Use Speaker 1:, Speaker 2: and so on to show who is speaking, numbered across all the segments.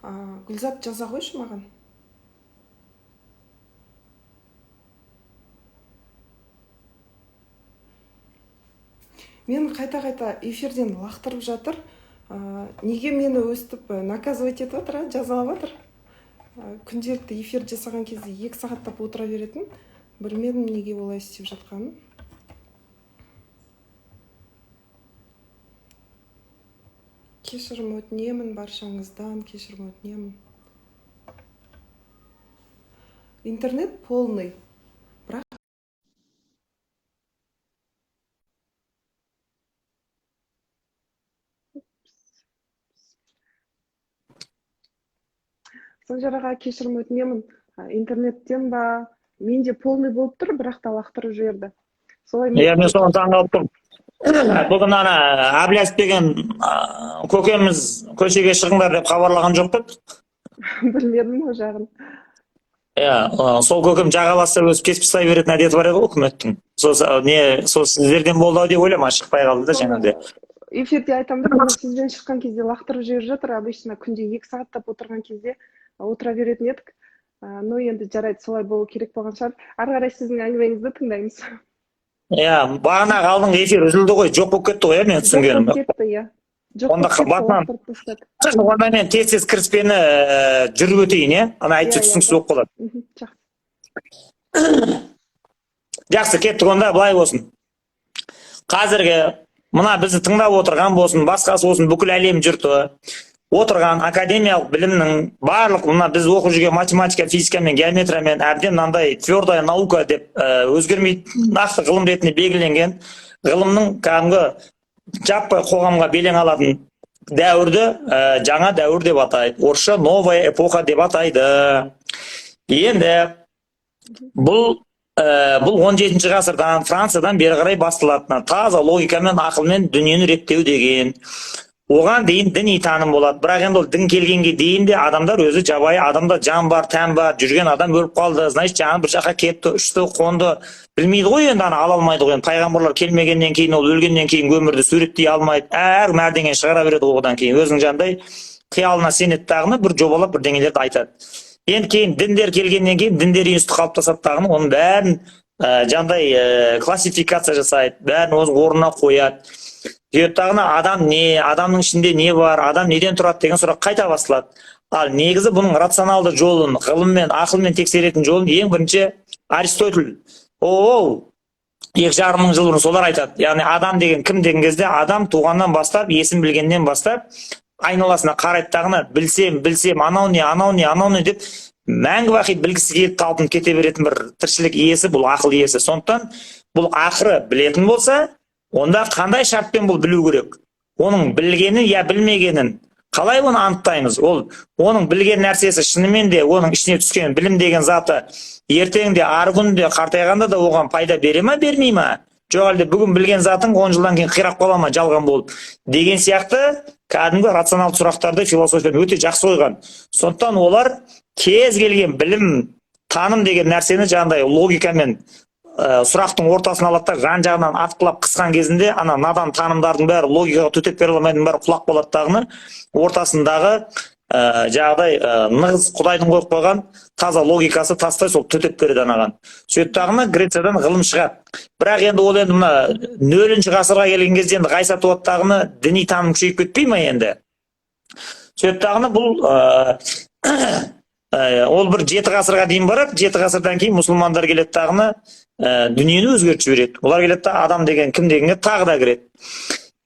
Speaker 1: Гүлзат жаза қойшы маған. Мені қайта-қайта эфирден лақтырып жатыр. Неге мені өстіп наказывать етіп жатыр, жазалап жатыр? Күнделікті эфир жасаған кезде 2 сағаттап отыра беретін. Білмедім неге олай істеп жатқанын. Кешірім өтінемін, баршаңыздан кешірім өтінемін. Интернет полный. Бірақ Санжараға кешірім өтінемін. Интернеттен ба, менде полный болып тұр, бірақ та лақтырып жіберді. Солай
Speaker 2: мен соны таңғалып тұрмын. Бүгін ана Әбләс деген көкеміз көшеге шығыңдар деп хабарлаған жоқ па?
Speaker 1: білмедім о жағын.
Speaker 2: Сол көкем жағаласа өзі кесіп тастай беретін әдеті бар еді ғой үкіметтің. Сол сіздерден болды ау деп ойлаймын, шықпай қалды да жаңағыдай.
Speaker 1: Эфирде айтамын да, сізбен шыққан кезде лақтырып жіберіп жатыр. Обычно күнде 2 сағаттап отырған кезде отыра беретін едік. Но енді жарайды, солай болу керек болған шығар. Ары қарай сіздің әңгімеңізді тыңдаймыз.
Speaker 2: Бағанағы алдыңғы эфир үзілді ғой, жоқ болып кетті ғой, мен түсінгенім.
Speaker 1: Жоқ болып кетті, иә.
Speaker 2: Онда мен тез кіріспені жүріп өтейін, ана айтшы түсініксіз болып қалады. Жақсы, кеттік онда, былай болсын. Қазіргі мына бізді тыңдап отырған болсын, басқасы болсын, бүкіл әлем жұрты отырған академиялық білімнің барлық, мына біз оқып жүрген математика, физика мен геометрия мен әбден мынандай твердая наука деп өзгермейтін нақты ғылым ретінде белгіленген ғылымның кәдімгі жаппай қоғамға белең алатын дәуірді жаңа дәуір деп атайды. Орысша новая эпоха деп атайды. Енді бұл 17-ші ғасырдан Франциядан бері қарай басталатын таза логикамен, ақылмен дүниені реттеу деген. Оған дейін діни таным болады. Бірақ енді ол дін келгенге дейін де адамдар өзі жабайы, адамда жан бар, тән бар, жүрген адам өліп қалды, значит жаңа бір жаққа кетті, ұшты, қонды. Білмейді ғой енді, ала алмайды ғой. Пайғамбарлар келмегеннен кейін, ол өлгеннен кейін өмірді суреттей алмайды. Әр мәрдеңе шығара береді одан кейін. Өзінің жандай қиялына сенеді тағыны бір жобалап бірдеңелерді айтады. Енді кейін діндер келгеннен кейін діндер институты қалыптасады тағыны, оның бәрін жандай классификация жасайды, бәрін өз орнына қояды. Тағына адам не, адамның ішінде не бар, адам неден тұрады деген сұрақ қайта басталады. Ал негізі бұның рационалды жолын, ғылыммен, ақылмен тексеретін жолын ең бірінші Аристотель. 2,5 мың жыл бұрын солар айтады. Яғни адам деген кім деген кезде, адам туғаннан бастап, есін білгеннен бастап, айналасына қарайды тағына, білсем, анау не деп, мәңгі уақыт білгісі келіп талпынып кете беретін бір тіршілік иесі, бұл ақыл иесі. Сондықтан бұл ақыры білетін болса, онда қандай шартпен бұл білу керек? Оның білгенін я білмегенін қалай оны анықтаймыз? Оның білген нәрсесі шынымен де оның ішіне түскен білім деген заты ертеңде, арғы күнде қартайғанда да оған пайда бере ма, бермей ма? Жоқ әлде бүгін білген затың 10 жылдан кейін қирап қала ма, жалған болып? Деген сияқты кәдімгі рационалды сұрақтарды философиядан өте жақсы қойған. Сондықтан олар кез келген білім, таным деген нәрсені жаңағыдай логикамен сұрақтың ортасын алады да жан-жағынан атқылап қысқан кезінде ана надан танымдардың бәрі, логикаға төтеп бере алмайтын бәрі құлақ болады тағыны, ортасындағы жаңағыдай нығыз Құдайдың қойып қойған таза логикасы тастай сол төтеп береді анаған. Сөйтіп тағыны Грециядан ғылым шығады. Бірақ енді ол енді мына 0-ші ғасырға келген кезде енді ғайсатуат тағыны діни таным күшейіп кетпей ма енді? Сөйтіп тағыны бұл ол бір 7 ғасырға дейін барады, 7 ғасырдан кейін мұсылмандар келеді тағыны дүниені өзгертіп жібереді. Олар келеді та адам деген кім дегенге тағы да кіреді.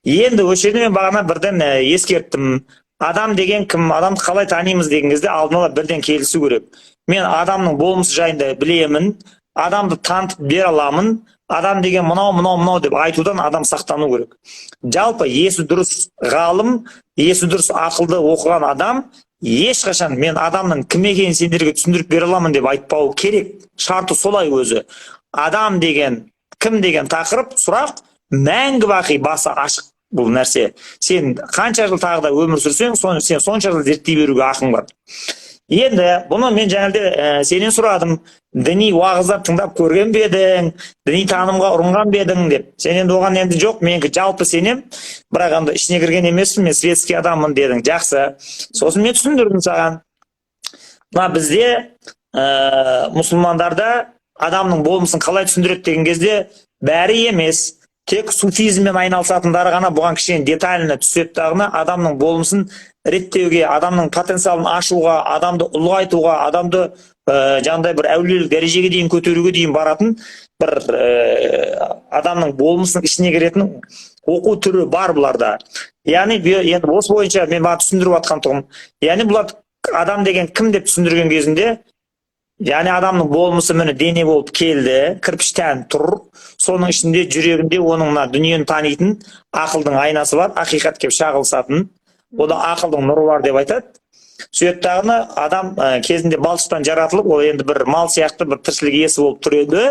Speaker 2: Енді осы жерде мен бағана бірден ескерттім. Адам деген кім, адамды қалай танимыз деген кезде алдын ала бірден келісу керек. Мен адамның болмысы жайында білемін, адамды танытып бере аламын, адам деген мынау деп айтудан адам сақтану керек. Жалпы есі дұрыс ғалым, есі дұрыс ақылды оқыған адам ешқашан мен адамның кім екенін сендерге түсіндіріп бере аламын деп айтпау керек. Шарты солай өзі. Адам деген, кім деген тақырып, сұрақ мәңгі бақи басы ашық бұл нәрсе. Сен қанша жыл тағы да өмір сүрсең, сен сонша жыл зерттей беруге ақың бар. Енді бұны мен жаңағыда сенен сұрадым, діни уағыздар тыңдап көрген бе едің, діни танымға ұрынған бе едің деп. Сен енді оған енді жоқ, менікі жалпы сенем, бірақ енді ішіне кірген емеспін, мен светский адаммын дедің. Жақсы. Сосын мен түсіндірдім саған. Мына бізде мұсылмандарда адамның болмысын қалай түсіндіреді деген кезде бәрі емес, тек суфизммен айналысатындары ғана бұған кішкене детально түседі дағыны, адамның болмысын реттеуге, адамның потенциалын ашуға, адамды ұлғайтуға, адамды жаңағыдай бір әулиелік дәрежеге дейін көтеруге дейін баратын бір адамның болмысының ішіне кіретін оқу түрі бар бұларда. Яғни енді осы бойынша мен бағана түсіндіріп жатқан тұғым. Яғни бұлар адам деген кім деп түсіндірген кезінде, яғни адамның болмысы міне дене болып келді, кірпіштен тұр, соның ішінде жүрегінде оның дүниені танитын ақылдың айнасы бар, ақиқат келіп шағылысатын, о да ақылдың нұры бар деп айтады. Сөйттағыны адам кезінде балшықтан жаратылып, ол енді бір мал сияқты бір тіршілік иесі болып тұр еді,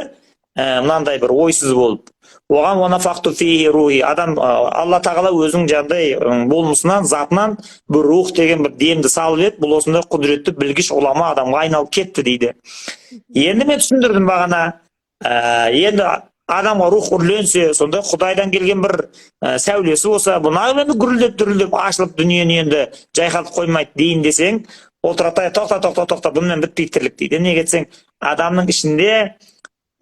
Speaker 2: мынандай бір ойсыз болып. Оған уанафақту фихи рухи, адам алла тағала өзінің жаңағыдай болмысынан, затынан бір рух деген бір демді салып еді, бұл осындай құдіретті білгіш ғұлама адамға айналып кетті дейді. Енді мен түсіндірдім бағана, енді адамға рух үрленсе, сонда Құдайдан келген бір сәулесі болса, бұнағы енді гүрілдеп ашылып дүниені енді жайқалтып қоймайды дейін десең, ол тұрады, тоқта, бұнымен бітпейді тірлік дейді. Неге десең, адамның ішінде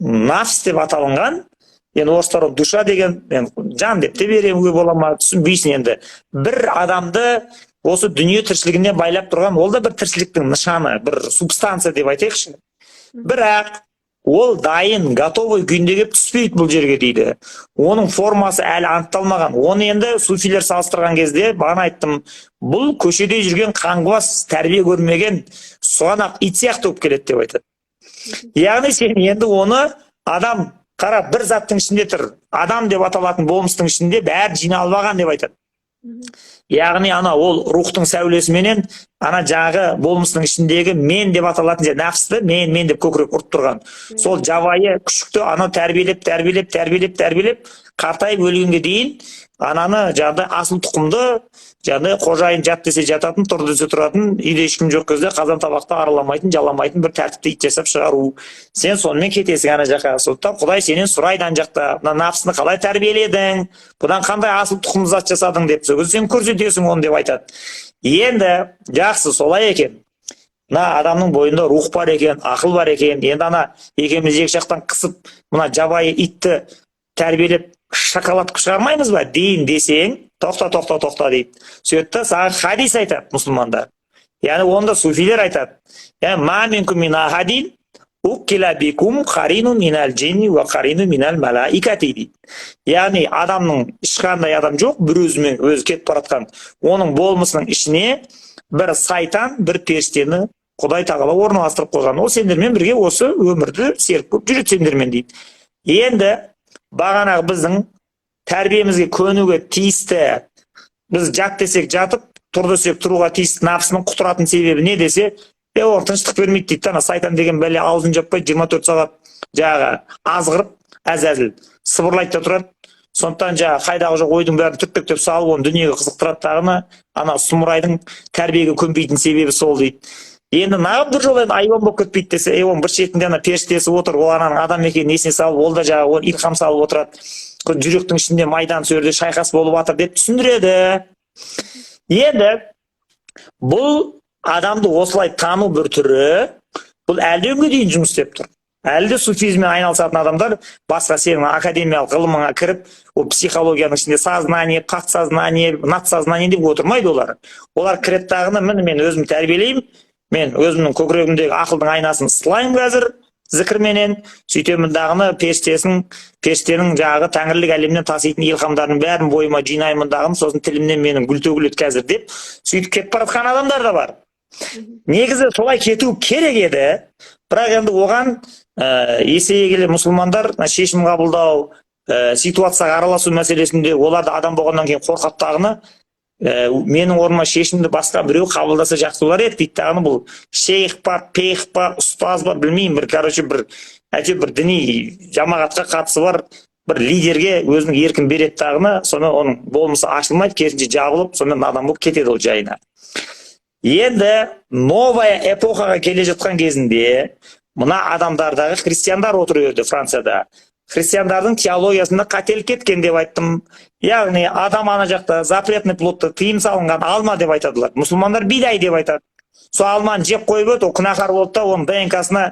Speaker 2: нафс деп аталынған, енді орыстар душа деген, жан деп те беремеуге бола ма, түсінбейсің енді. Бір адамды осы дүние тіршілігіне байлап тұрған, ол да бір тіршіліктің нышаны, бір субстанция деп айтайықшы. Бірақ ол дайын, готовый күйінде келіп түспейді бұл жерге дейді. Оның формасы әлі анықталмаған. Оны енді суфилер салыстырған кезде, бағана айттым, бұл көшеде жүрген қаңғыбас, тәрбие көрмеген, соған ақ ит сияқты болып келеді деп айтады. Яғни сен енді оны адам, қара, бір заттың ішінде тұр, адам деп аталатын болмыстың ішінде бәрі жиналып деп айтады. Яғни ана ол рухтың сәулесіменен ана жағы болмыстың ішіндегі мен деп аталатын нәпсті мен деп көкірек ұрып тұрған. Сол жабайы күшікті ана тәрбиелеп қартайып өлгенге дейін ананы жаңағыдай асыл тұқымды, жаңағыдай қожайын жат десе жататын, тұр десе тұратын, үйде ешкім жоқ кезде қазан табақты араламайтын, жаламайтын бір тәртіпті ит жасап шығару. Сен сонымен кетесің ана жаққа. Сондықтан Құдай сенен сұрайды ана жақта, мына нафсыны қалай тәрбиеледің, бұдан қандай асыл тұқымды зат жасадың деп, сен көрсетесің оны деп айтады. Енді жақсы, солай екен. Мына адамның бойында рух бар екен, ақыл бар екен. Енді ана екеуміз екі жақтан қысып, мына жабайы итті тәрбиелеп шоколадқа шығармаймыз ба дейін десең, тоқта дейді. Сөйтті саған хадис айтады мұсылмандар. Яғни онда суфилер айтады. Ма минкум мин ахадин уккила бикум қарину минал джинни ва қарину минал малаикати дейді. Яғни адамның ешқандай адам жоқ, бір өзімен өзі кетіп баратқан. Оның болмысының ішіне бір сайтан, бір періштені Құдай тағала орналастырып қойған. Ол сендермен бірге осы өмірді серік болып жүреді сендермен дейді. Енді бағанағы біздің тәрбиемізге көнуге тиісті, біз жат десек жатып, тұр десек тұруға тиісті нафсының құтыратын себебі не десе, ол тыныштық бермейді дейді. Ана сайтан деген бәле аузын жаппай 24 сағат жағы азғырып, әзәзіл сыбырлайды да тұрады. Сондықтан қайдағы жоқ ойдың бәрін түртпектеп салып, оны дүниеге қызықтырады тағыны, ана сұмырайдың тәрбиеге көнбейтін себебі сол дейді. Енді нағып бір жол айуан болып кетпейді десе, оның бір шетінде ана періштесі отыр, ол ананың адам екенін есіне салып, ол да жаңағы илхам салып отырады. Жүректің ішінде майдан сөрде шайқас болып жатыр деп түсіндіреді. Енді бұл адамды осылай тану бір түрі, бұл әлі күнге дейін жұмыс істеп тұр. Әлі де суфизммен айналысатын адамдар басқа сенің академиялық ғылымыңа кіріп, ол психологияның ішінде сознание, подсознание, надсознание деп отырмайды олар. Олар кіреді дағыны, мен өзім тәрбиелеймін, мен өзімнің көкірегімдегі ақылдың айнасын сылаймын қазір зікірменен, сөйтемін дағыны періштенің жағы тәңірлік әлемнен таситын илхамдардың бәрін бойыма жинаймын дағыны, сосын тілімнен менің гүл төгіледі қазір деп сөйтіп кетіп баратқан адамдар да бар. Негізі солай кету керек еді, бірақ енді оған есейе келе мұсылмандар шешім қабылдау, ситуацияға араласу мәселесінде оларды адам болғаннан кейін қорқады дағыны, менің орныма шешімді басқа біреу қабылдаса жақсы болар еді дейді дағыны. Бұл шейх па, пейх па, ұстаз ба білмеймін, бір діни жамағатқа қатысы бар бір лидерге өзінің еркін береді дағыны, соны оның болмысы ашылмайды, керісінше жабылып, сонымен адам болып кетеді ол жайына. Енді новая эпохаға келе жатқан кезінде мына адамдардағы христиандар отыр еді Францияда. Христиандардың теологиясында қателік кеткен деп айттым. Яғни адам ана жақта запретный плодты тыйым салынған алма деп айтадылар. Мұсылмандар бидай деп айтады. Сол алманы жеп қойып өт, ол күнәһар болды да, оның ДНК-сына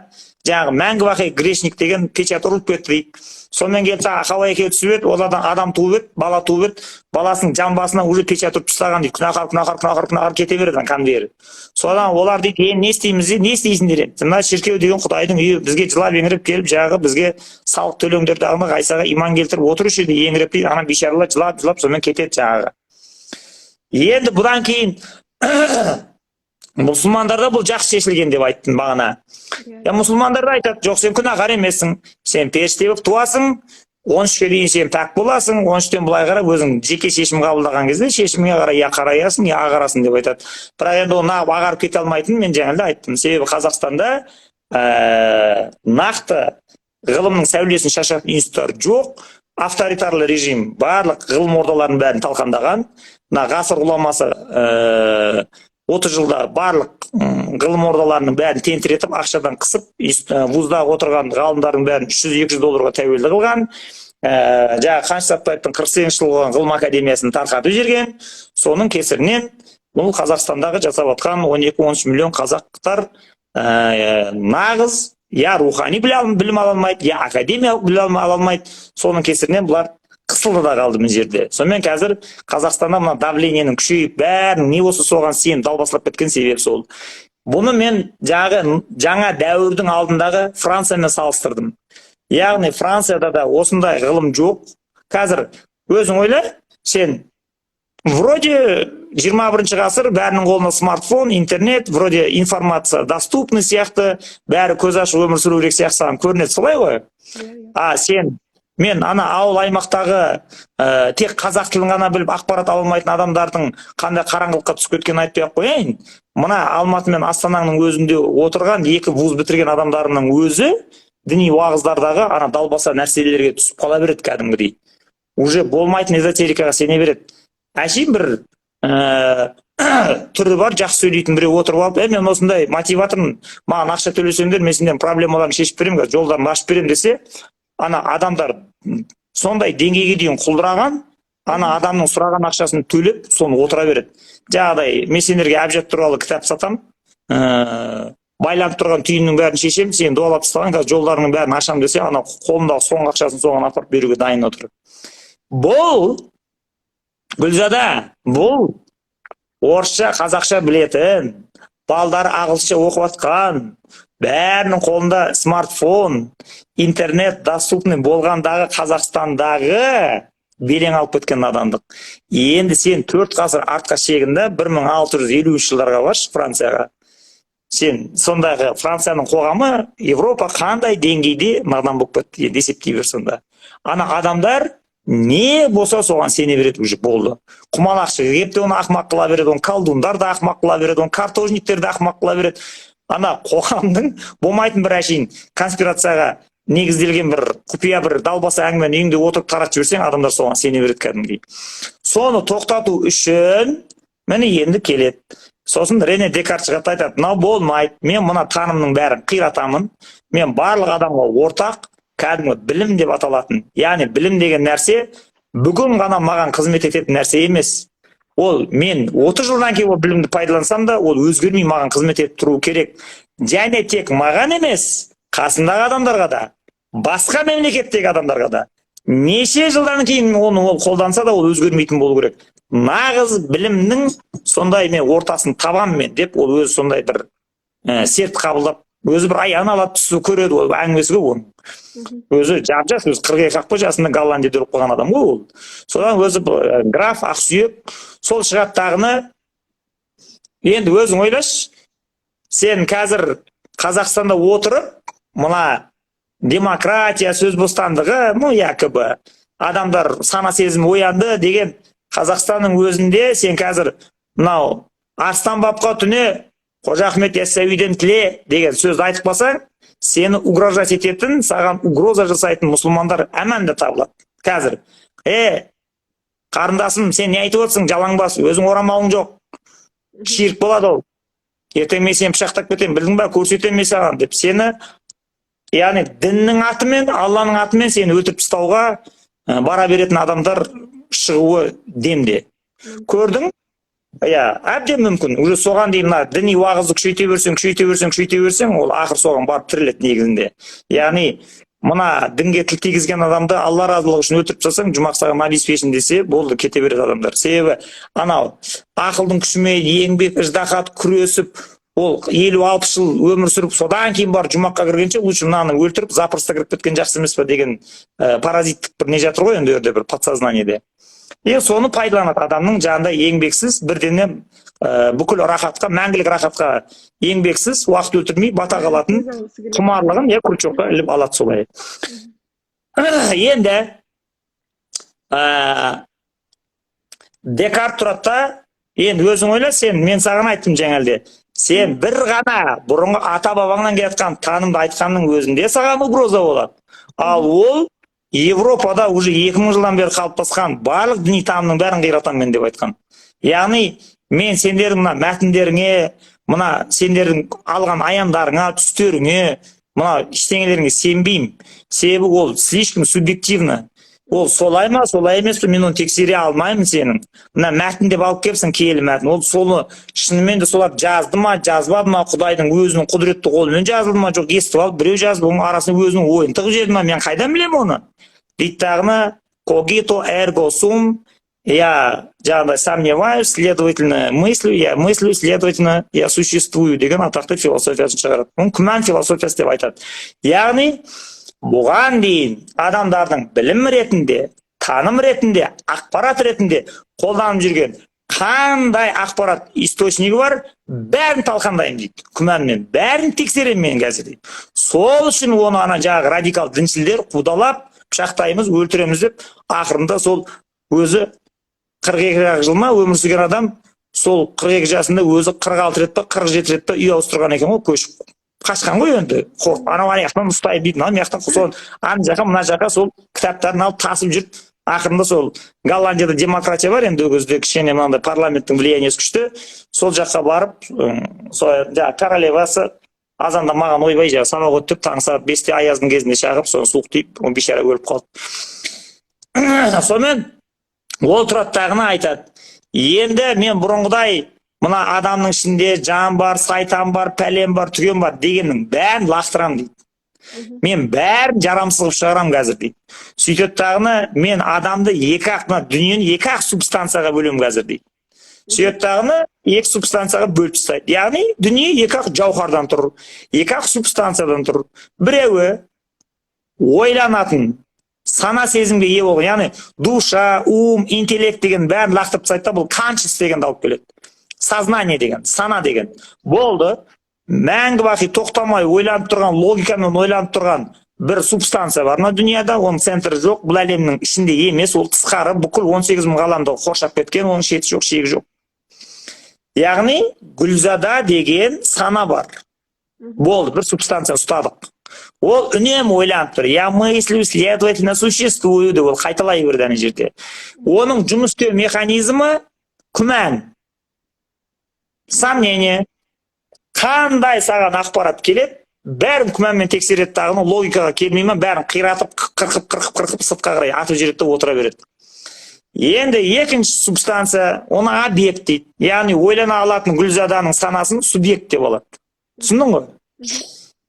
Speaker 2: жаңағы мәңгі бақи грешник деген печать ұрылып кетті дейді. Сонымен келіп Хауа екеуі түсіп еді, одан адам туып еді, бала туып еді, баласының жамбасына уже печать ұрып тастаған дейді. Күнәһар кете береді конвейер. Содан олар дейді, не істейміз дейді, не істейсіңдер енді? Мына шіркеу деген Құдайдың үйі, бізге жылап еңіреп келіп, жағы бізге салық төлеңдер дағыны ғайсаға иман келтіріп отырушы еді, еңіреп дейді, ана бейшаралар жылап, сонымен кетеді жағы. Енді бұдан кейін мұсылмандарда бұл жақсы шешілген деп айттым бағана. Мұсылмандар да айтады, жоқ, сен күнәһар емессің, сен періште болып туасың, 13-ке дейін сен пәк боласың, 13-тен былай қарап өзің жеке шешім қабылдаған кезде шешіміңе қарай я қараясың, я ағарасың деп айтады. Бірақ енді оны ағарып кете алмайтынын мен жаңа да айттым. Себебі Қазақстанда нақты ғылымның сәулесін шашатын институттар жоқ, авторитарлы режим барлық ғылым ордаларының бәрін талқандаған. Мына ғасыр ғұламасы 30 жылда барлық ғылым ордаларының бәрін тентіретіп, ақшадан қысып, вузда отырған ғалымдардың бәрін $300-200 тәуелді қылған. Жаңа Қаныш Сәтпаевтың 48 жылғы ғылым академиясын тарқатып жіберген. Соның кесірінен бұл Қазақстандағы жасап жатқан 12-13 миллион қазақтар нағыз я рухани білім ала алмайды, я академиялық білім ала алмайды. Соның кесірінен бұлар қысылды да қалды мына жерде. Сонымен қазір Қазақстанда мына давлениенің күшейіп, бәрін не осы соған сен далбаслап кеткен себеп сол. Бұны мен жаңа дәуірдің алдындағы Франциямен салыстырдым. Яғни Францияда да осындай ғылым жоқ. Қазір өзің ойла, сен вроде 21 ғасыр, бәрінің қолында смартфон, интернет, вроде информация доступны сияқты, бәрі көз ашып өмір сүру керек сияқты саған көрінеді, солай ғой? Мен ана ауыл аймақтағы тек қазақ тілін ғана біліп ақпарат ала алмайтын адамдардың қандай қараңғылыққа түсіп кеткенін айтпай ақ қояйын. Мына Алматы мен Астананың өзінде отырған екі вуз бітірген адамдарының өзі діни уағыздардағы ана далбаса нәрселерге түсіп қала береді кәдімгідей. Уже болмайтын эзотерикаға сене береді. Әшейін бір түрі бар, жақсы сөйлейтін біреу отырып алып, мен осындай мотиватормын, маған ақша төлесеңдер, мен сендердің проблемаларын шешіп беремін, жолдарын ашып беремін десе, ана адамдар сондай деңгейге дейін құлдыраған, ана адамның сұраған ақшасын төлеп, соны отыра береді. Жаңағыдай, мен сендерге әбжат туралы кітап сатам, байланып тұрған түйіннің бәрін шешем, сен дуалап тастаған, қазір жолдарының бәрін ашам десе, ана қолындағы соңғы ақшасын соған апарып беруге дайын отыр. Бұл Гүлзада, бұл орысша, қазақша білетін, балдары ағылшынша оқып жатқан, бәрінің қолында смартфон, интернет доступный болғандағы Қазақстандағы белең алып кеткен адамдық. Енді сен 4 ғасыр артқа шегінді, 1653 жылдарға баршы Францияға. Сен сондағы Францияның қоғамы Европа қандай деңгейде мағдан болып кетті есептей бер сонда. Ана адамдар не болса соған сене береді, уже болды. Құмалақшы кепті оны ақмақ қыла береді, оны колдундар да ақмақ қыла береді, оны картожниктер да ақмақ қыла береді. Ана қоғамның болмайтын бір әшейін конспирацияға негізделген бір құпия бір далбаса әңгімені үйіңде отырып таратып жіберсең, адамдар соған сене береді кәдімгідей. Соны тоқтату үшін міне енді келеді. Сосын Рене Декарт шығып айтады, мынау болмайды, мен мына танымның бәрін қиратамын, мен барлық адамға ортақ кәдімгі білім деп аталатын. Яғни білім деген нәрсе бүгін ғана маған қызмет ететін нәрсе емес. Ол мен 30 жылдан кейін ол білімді пайдалансам да, ол өзгермей маған қызмет етіп тұру керек. Және тек маған емес, қасындағы адамдарға да, басқа мемлекеттегі адамдарға да. Неше жылдан кейін оны ол қолданса да, ол өзгермейтін болу керек. Нағыз білімнің сондай мен ортасын табамын мен деп, ол өзі сондай бір серт қабылдап, өзі бір аян алады, түсі көреді, ол әңгімесі ғой оның. Өзі жап-жас, өзі 42 жасында Голландияда жүріп қойған адам ғой ол. Содан өзі граф, ақсүйек, сол шығаттағыны енді өзің ойлашы, сен қазір Қазақстанда отырып, мына демократия, сөз бостандығы, якобы адамдар сана сезімі оянды деген Қазақстанның өзінде сен қазір мынау Арыстан бабқа түне Қожа Ахмет Яссауиден тіле деген сөзді айтып қалсаң, сені угрожать ететін, саған угроза жасайтын мұсылмандар әмәнді табылады. Қазір, қарындасым, сен не айтып отырсың, жалаңбас, өзің орамалың жоқ. Ширк болады ол. ертең мен сені пышақтап кетемін, білдің ба, көрсетемін мен саған деп сені, яғни діннің атымен, Алланың атымен сені өлтіріп тастауға бара беретін адамдар шығуы демде. Көрдің? Әбден мүмкін. Уже соған дейін мына діни уағызды күшейте берсең, ол ақыр соған барып тіреледі негізінде. Яғни мына дінге тіл тигізген адамды Алла разылығы үшін өлтіріп тастасаң, жұмақ саған алиспешін десе, болды, кете береді адамдар. Себебі анау ақылдың күшімен еңбек, ыждахат күресіп, ол 50-60 жыл өмір сүріп, содан кейін бар жұмаққа кіргенше, лучше мынаны өлтіріп, запросто кіріп кеткен жақсы емес па деген паразиттік бір не жатыр ғой енді бір подсознаниеде. Соны пайдаланады адамның жанында еңбексіз, бірден бүкіл рахатқа, мәңгілік рахатқа еңбексіз, уақыт өлтірмей бата қалатын құмарлығын крючокқа іліп алады солай. Енді Декарт тұрады да, енді өзің ойла, мен саған айттым жаңалде, сен бір ғана бұрынғы ата бабаңнан келатқан танымды айтқанның өзінде саған угроза болады. Ал ол Европада уже 2000 жылдан бері қалыптасқан барлық діни танымның бәрін қиратамын мен деп айтқан. Яғни мен сендердің мына мәтіндеріңе, мына сендердің алған аяндарыңа, түстеріңе, мына ештеңелеріңе сенбеймін. Себебі ол слишком субъективно. Ол солай ма, солай емес пе, мен оны тексере алмаймын сенің. Мына мәтін деп алып келіпсің, киелі мәтін. Ол соны шынымен де солар жазды ма, жазбады ма, Құдайдың өзінің құдіретті қолымен жазылды ма, жоқ естіп алып, біреу жазып, оның арасында өзінің ойын тығып жіберді ма, мен қайдан білемін оны? Дейді тағына, когито эрго сум, я жаңағыдай сомневаюсь, следовательно мыслю, я мыслю, следовательно я существую деген атақты философиясын шығарады. Оны күмән философиясы деп айтады. Яғни бұған дейін адамдардың білім ретінде, таным ретінде, ақпарат ретінде қолданып жүрген қандай ақпарат источнигі бар, бәрін талқандаймын дейді. Күмәнмен бәрін тексеремін мен қазір дейді. Сол үшін оны ана жаңағы радикал діншілдер қудалап, пышақтаймыз, өлтіреміз деп, ақырында сол өзі 42 жыл ма өмір сүрген адам, сол 42 жасында өзі 46 рет па, 47 рет па үй ауыстырған екен ғой, көшіп қашқан ғой енді. Анау аяқтан ұстайды дейді, мына аяқтан сол ана жаққа, мына жаққа сол кітаптарын алып тасып жүріп, ақырында сол Голландияда демократия бар, енді ол кезде кішкене мынандай парламенттің влияниесі күшті, сол жаққа барып, сол королевасы азанда маған ойбай жаңа самал өтіп таң сағат 5-те аяздың кезінде шағып, соны суық тиіп, он бейшара өліп қалды. Сонымен ол тұраттағына айтады, енді мен бұрынғыдай мына адамның ішінде жан бар, сайтан бар, пәлем бар, түген бар дегеннің бәрін лақтырам дейді. Мен бәрін жарамсыз шығарам қазір дейді. Сөйтеді тағына, мен адамды дүниені екі ақ субстанцияға бөлем қазір дейді. Сөйтеді тағына, екі субстанцияға бөліп тастайды. Яғни дүние екі ақ жауһардан тұр, екі ақ субстанциядан тұр. Біреуі ойланатын, сана сезімге ие болған, яғни душа, интеллект деген бәрін лақтырып тастайды да, бұл conscious дегенді алып келеді. Сознание деген, сана деген. Болды. Мәңгі бақи тоқтамай ойланып тұрған, логикамен ойланып тұрған бір субстанция бар мына дүнияда, оның центрі жоқ, бұл әлемнің ішінде емес, ол тысқары бүкіл 18 мың ғаламды қоршап кеткен, оның шеті жоқ, шегі жоқ. Яғни Гүлзада деген сана бар. Болды, бір субстанция ұстадық. Ол үнемі ойланып тұр. Я мыслю, следовательно существую деп ол қайталай берді ана жерде. Оның жұмыс істеу механизмі күмән, сомнение. Қандай саған ақпарат келеді, бәрін күмәнмен тексереді тағыны, логикаға келмейме, бәрін қиратып, қырқып, сыртқа қарай атып жібереді, отыра береді. Енді екінші субстанция, оны объект дейді. Яғни ойлана алатын Гүлзаданың санасын субъект деп алады. Түсіндің ғой?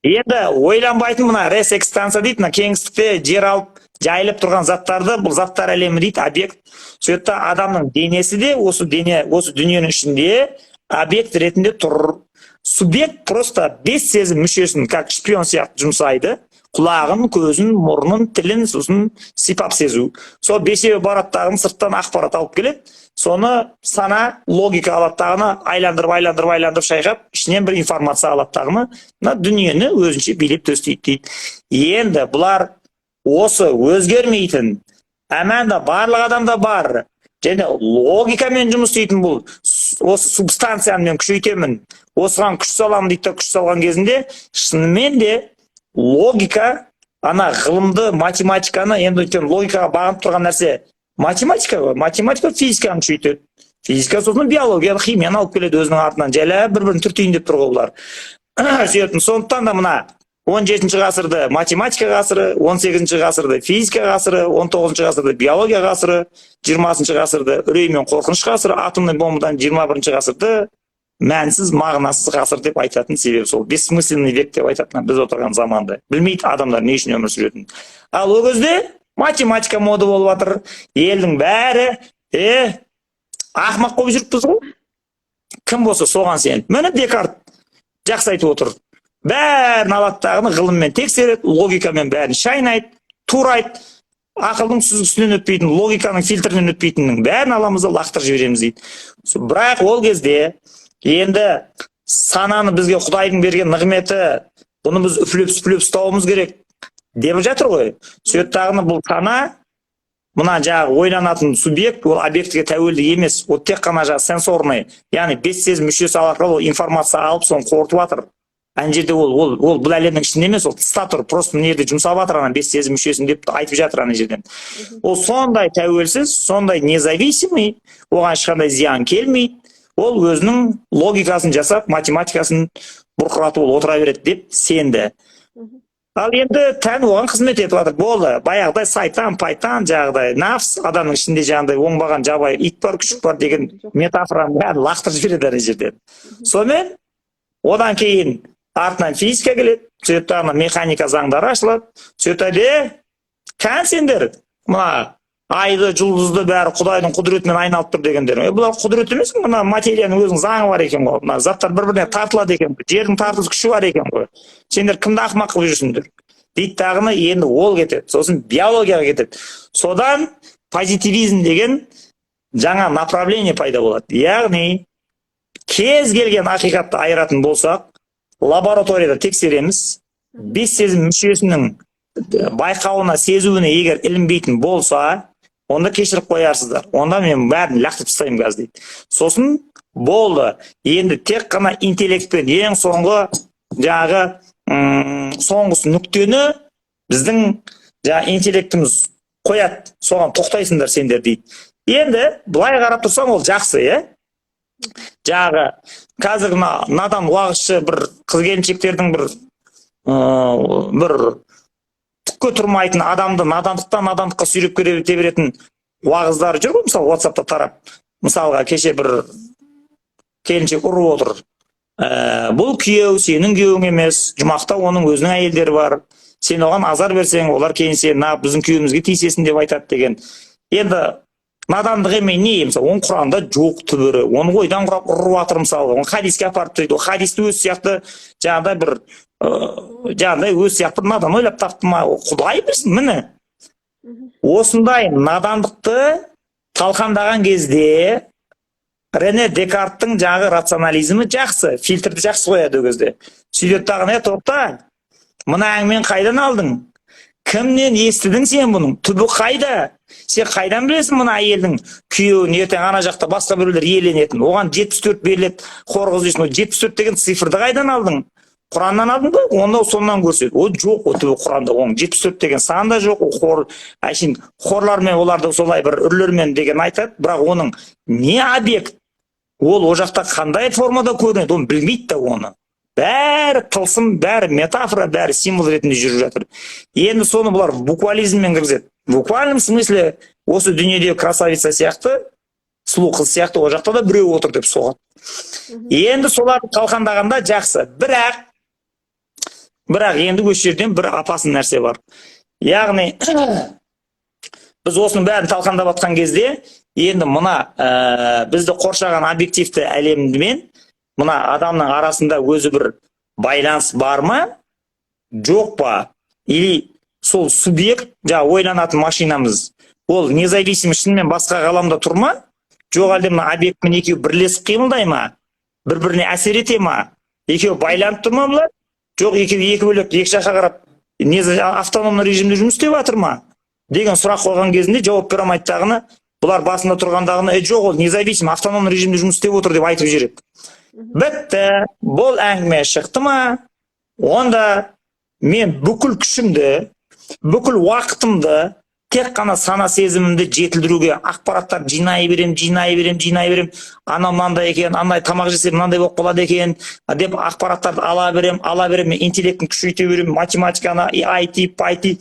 Speaker 2: Енді ойланбайтын мына ресекстанция дейді, мына кеңістікте жер алып, жайылып тұрған заттарды, бұл заттар әлемі дейді, объект. Сөйтті адамның денесі де осы дүниенің ішінде объект ретінде тұр. Субъект просто бес сезім мүшесін, как шпион сияқты жұмсайды. Құлағын, көзін, мұрнын, тілін, сосын сипап сезу. Сол бесеуі бараттағын сырттан ақпарат алып келеді. Соны сана, логика алаттағыны айландырып шайқап, ішінен бір информация алаттағыны, дүниені өзінше билеп төстейді дейді. Енді бұлар осы өзгермейтін, әмәнда барлық адамда бар, және логикамен жұмыс істейтін бұл, осы субстанцияны мен күшейтемін, осыған күш саламын дейді, күш салған кезінде шынымен де логика, ана ғылымды, математиканы, енді өйткені логикаға бағынып тұрған нәрсе математика ғой, математика физиканы күшейтеді. Физика сосын биология, химияны алып келеді өзінің артынан. Жайлап бір-бірін түртейін деп тұр ғой бұлар. Сөйтіп, сондықтан да мына 17-ші ғасырды математика ғасыры, 18-ші ғасырды физика ғасыры, 19-ші ғасырды биология ғасыры, 20-ші ғасырды үрей мен қорқыныш ғасыры, атомный бомбадан 21-ші ғасырды мәнсіз, мағынасыз ғасыр деп айтатын себебі сол. Бессмысленный век деп айтатын біз отырған заманды. Білмейді адамдар не үшін өмір сүретінін. Ал ол кезде математика мода болып жатыр. Елдің бәрі ақымақ болып жүріппіз ғой. Кім болса соған сеніп. Міне Декарт жақсы айтып отыр. Бәрін алаттағыны ғылыммен тексереді, логикамен бәрін шайнайды, турайды. Ақылдың сүзгісінен өтпейтін, логиканың фильтрінен өтпейтіннің бәрін аламыз да лақтырып жібереміз дейді. Бірақ ол кезде енді сананы бізге Құдайдың берген нығметі, бұны біз үфлеп ұстауымыз керек деп жатыр ғой. Сөйттағыны бұл сана, мына жаңағы ойланатын субъект, ол объектіге тәуелді емес, ол тек қана жаңағы сенсорный, яғни бес сезім мүшесі арқылы информация алып соны қорытып жатыр. Ана жерде ол бұл әлемнің ішінде емес, ол тыста тұр, просто мына жерде жұмсап жатыр ана бес сезім мүшесін деп айтып жатыр ана жерден. Ол сондай тәуелсіз, сондай независимый, оған ешқандай зиян келмейді. Ол өзінің логикасын жасап, математикасын бұрқыратып отыра береді деп сенді. Ал енді тән оған қызмет етіп жатыр. Болды. Баяғыдай сайтан, пайтан, жағдай, нафс, адамның ішінде жаңағыдай оңбаған жабайы ит бар, күшік бар деген метафораның бәрін лақтырып жібереді ана жерден. Сонымен одан кейін артынан физика келеді, сөйтіп механика заңдары ашылады. Сөйтіп кән сендер мына айды, жұлдызды бәрі Құдайдың құдіретімен айналып тұр дегендер. Бұлар құдірет емес, мына материяның өзінің заңы бар екен ғой. Мына заттар бір-біріне тартылады екен. Жердің тартылыс күші бар екен ғой. Сендер кімді ақымақ қылып жүрсіңдер? Дейді тағыны енді ол кетеді. Сосын биологияға кетеді. Содан позитивизм деген жаңа направление пайда болады. Яғни кез келген ақиқатты айыратын болсақ, лабораторияда тексереміз. Бес сезім мүшесінің байқауына, сезуіне егер ілінбейтін болса, онда кешіріп қоярсыздар. Онда мен бәрін лақтырып тастаймын қазір дейді. Сосын болды. Енді тек қана интеллектпен ең соңғы жаңағы соңғысы нүктені біздің жаңағы интеллектіміз қояды. Соған тоқтайсыңдар сендер дейді. Енді былай қарап тұрсаң ол жақсы, жаңағы қазір надан уағызшы бір қыз-келіншектердің бір түкке тұрмайтын адамды надандықтан надандыққа сүйреп кете беретін уағыздары жүр ғой, мысалы WhatsApp'та тарап. Мысалға кеше бір келіншек ұрып отыр. Бұл күйеу сенің күйеуің емес, жұмақта оның өзінің әйелдері бар. Сен оған азар берсең, олар кейін сен біздің күйеуімізге тиісесің деп айтады деген. Енді надандық емей не? Мысалы, оның Құранда жоқ түбірі. Оны ойдан құрап ұрып жатыр мысалы. Оны хадиске апарып түйді. Хадисті өз сияқты жаңағыдай өз сияқты надан ойлап тапты ма? Құдай білсін, міне. Осындай надандықты талқандаған кезде Рене Декарттың жаңағы рационализмі жақсы, фильтрді жақсы қояды ол кезде. Сөйтеді тағын, тоқта, мына әңгімені қайдан алдың? Кімнен естідің сен бұның? Түбі қайда? Сен қайдан білесің мына әйелдің күйеуін ертең ана жақта басқа біреулер иеленетін? Оған 74 беріледі, қор қызыйсың. 74 деген цифрды қайдан алдың? Құраннан алдың ба? Онда сонdan көрсет. О жоқ, о түбі Құранда оның 74 деген сан да жоқ. Хорлармен оларды солай бір үрлермен деген айтады, бірақ оның не объект? Ол жақта қандай формада көрінеді? Оны білмейді да оны. Бәрі тылсым, бәрі метафора, бәрі символ ретінде жүріп жатыр. Енді соны бұлар буквализммен кіргізеді. В буквальном смысле осы дүниеде красавица сияқты, сұлу қыз сияқты ол жақта да біреу отыр деп соғады. Енді соларды талқандағанда жақсы. Бірақ енді осы жерден бір апасын нәрсе бар. Яғни біз осының бәрін талқандап жатқан кезде, енді мына бізді қоршаған объективті әлеммен мына адамның арасында өзі бір байланыс бар ма, жоқ па? Или сол субъект, ойланатын машинамыз, ол независим шынымен басқа ғаламда тұр ма? Жоқ әлде мына объектпен екеуі бірлесіп қимылдай ма? Бір-біріне әсер ете ма? Екеуі байланып тұр ма бұлар? Жоқ, екеуі екі бөлек, екі жаққа қарап автономды режимде жұмыс істеп жатыр ма? Деген сұрақ қойған кезінде жауап бере алмайтындағыны, бұлар басында тұрғандағыны, жоқ, ол независим автономды режимде жұмыс істеп отыр деп айтып жібереді. Бітті, бұл әңгіме шықты ма? Онда мен бүкіл күшімді, бүкіл уақытымды тек қана сана сезімімді жетілдіруге ақпараттар жинай берем. Ана мынандай екен, андай тамақ жесе мынандай болып қалады екен деп ақпараттарды ала берем, мен интеллектін күшейте берем, математиканы, IT.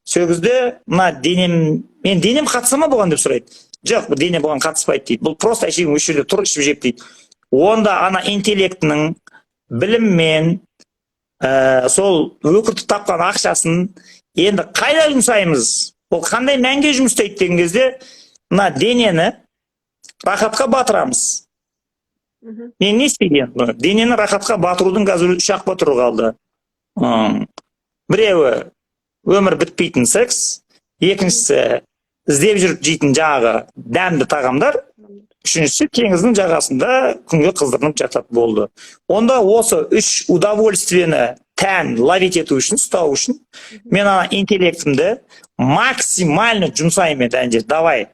Speaker 2: Сол кезде мына мен денем қатыса ма бұған деп сұрайды. Жоқ, дене бұған қатыспайды дейді. Бұл просто әшейін осы жерде тұр, ішіп жеп дейді. Онда ана интеллектінің біліммен сол өкіртіп тапқан ақшасын енді қайда жұмсаймыз? Ол қандай мәнге жұмыс істейді деген кезде мына денені рахатқа батырамыз. Мен не істеймін? Денені рахатқа батырудың қазір үш ақпа түрі қалды. Біреуі өмір бітпейтін секс, екіншісі іздеп жүріп жейтін жағы дәмді тағамдар, үшіншісі теңіздің жағасында күнге қыздырынып жатады болды. Онда осы үш удовольствиені тән ловить ету үшін, ұстау үшін мен ана интеллектімді максимально жұмсаймын еді. Давай,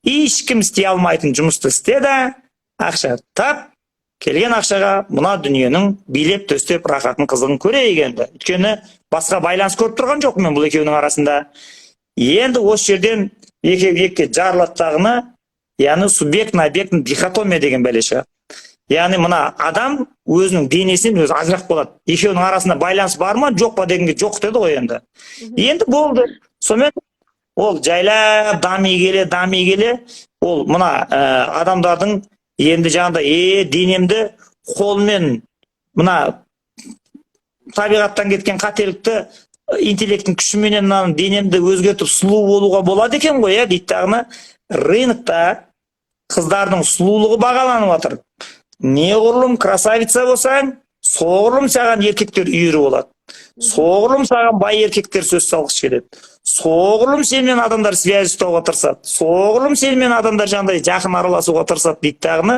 Speaker 2: ешкім істей алмайтын жұмысты істе да, ақша тап, келген ақшаға мына дүниенің билеп төстеп рахатын қызығын көрейік енді. Өйткені басқа байланыс көріп тұрған жоқ мен бұл екеуінің арасында. Енді осы жерден екеуге жарылаттағыны, яғни субъект-объектің дихотомия деген бәле шығады. Яғни мына адам өзінің денесінен өзі ажырақ болады. Екеуінің арасында байланыс бар ма, жоқ па дегенге жоқ деді ғой енді. Енді болды. Сонымен ол жайлап дами келе, ол мына адамдардың енді жаңағыдай денемді қолмен мына табиғаттан кеткен қателікті интеллекттің күшіменен мына денемді өзгертіп сұлу болуға болады екен ғой, дейді дағыны. Рынокта қыздардың сұлулығы бағаланып жатыр. Неғұрлым красавица болсаң, соғұрлым саған еркектер үйірі болады. Соғұрлым саған бай еркектер сөз салғыш келеді. Соғұрлым сенімен адамдар связь ұстауға тырысады. Соғұрлым сенімен адамдар жаңағыдай жақын араласуға тырысады дейді дағыны.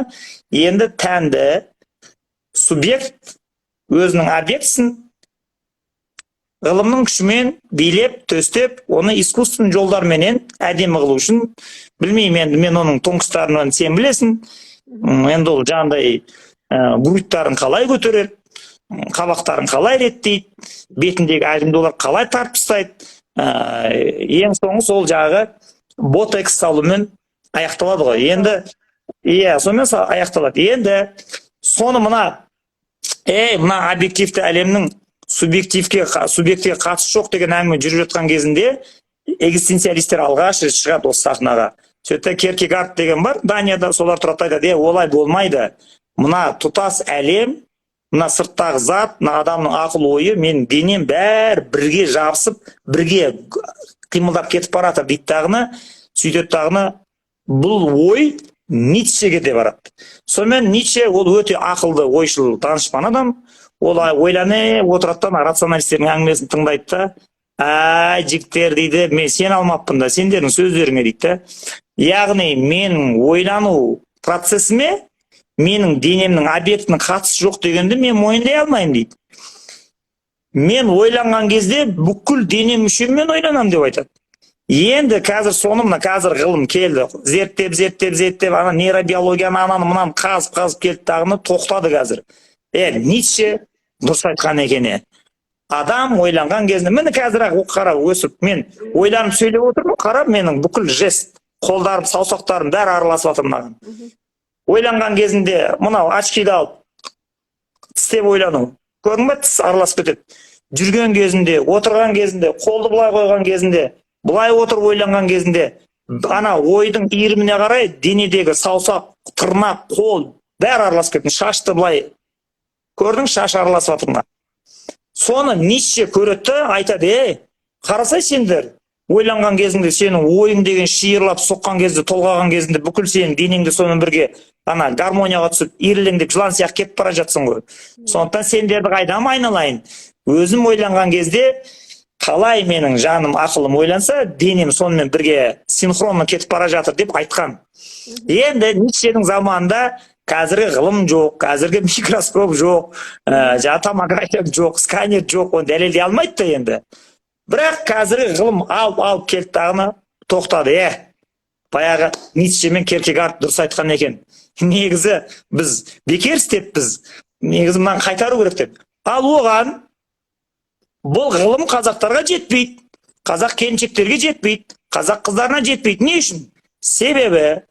Speaker 2: Енді тәнді субъект өзінің объектісін ғылымның күшімен билеп, төстеп, оны искусственный жолдарменен әдемі қылу үшін, білмеймін енді мен оның тоңқыстарын сен білесің, енді ол жаңағыдай грудьтарын қалай көтереді, қабақтарын қалай реттейді, бетіндегі әжімді қалай тартып тастайды, ең соңы сол жағы ботекс салумен аяқталады ғой. Енді сонымен аяқталады. Енді соны мына объективті әлемнің субъективке қатысы жоқ деген әңгіме жүріп жатқан кезінде экзистенциалистер алғаш рет шығады осы сахнаға. Сөйтті Кierkegaard деген бар, Данияда, солар тұрады айтады, олай болмайды. Мына тұтас әлем, мына сырттағы зат, мына адамның ақыл ойы, мен денем бәрі бірге жабысып, бірге қимылдап кетіп барады дейді дағыны. Сөйтеді дағыны, бұл ой Ницшеге де барады. Сонымен Ницше ол өте ақылды, ойшыл, данышпан адам. Ол ойланы отыраттан рационалистердің әңгімесін тыңдайды да, жігіттер дейді, мен сен алмаппын да, сендердің сөздеріңе дейді. Яғни менің ойлану процесіме менің денемнің объектінің қатысы жоқ дегенді мен мойындай алмаймын дейді. Мен ойланған кезде бүкіл дене мүшеммен ойланам деп айтады. Енді қазір соны мына қазір ғылым келді, зерттеп, ана нейробиологияны ананы мынаны қазып келді дағыны тоқтады қазір. Ницше дұрыс айтқан екен. Адам ойланған кезінде, мені қазір қара өсіп, мен ойланып сөйлеп отырмын, қара менің бүкіл жест, қолдарым, саусақтарым бәрі араласып жатыр мынаған. Ойланған кезінде мынау очкиді алып тістеп ойлану. Көрдің бе, тіс араласып кетеді. Жүрген кезінде, отырған кезінде, қолды былай қойған кезінде, былай отырып ойланған кезінде, ана ойдың иіріміне қарай денедегі саусақ, тырнақ, қол бәрі араласып кетеді. Шашты былай көрдің, шаш араласып жатыр. Соны Ницше көреді, айтады, қарасай сендер, ойланған кезінде сенің ойың деген шиырлап соққан кезде, толғаған кезінде бүкіл сенің денеңді сонымен бірге ана гармонияға түсіп, ирілеңдеп жылан сияқты кетіп бара жатсың ғой. Сондықтан сендерді қайдам айналайын. Өзім ойланған кезде қалай менің жаным, ақылым ойланса, денем сонымен бірге синхронно кетіп бара жатыр деп айтқан. Енді Ницшенің заманында қазіргі ғылым жоқ, қазіргі микроскоп жоқ, томография жоқ, сканер жоқ, оны дәлелдей алмайды да енді. Бірақ қазіргі ғылым алып келді дағыны тоқтады. Баяғы Ницше мен Кierkegaard дұрыс айтқан екен. Негізі біз бекер істеппіз, негізі мынаны қайтару керек деп. Ал оған бұл ғылым қазақтарға жетпейді, қазақ келіншектерге жетпейді, қазақ қыздарына жетпейді. Не үшін? Себебі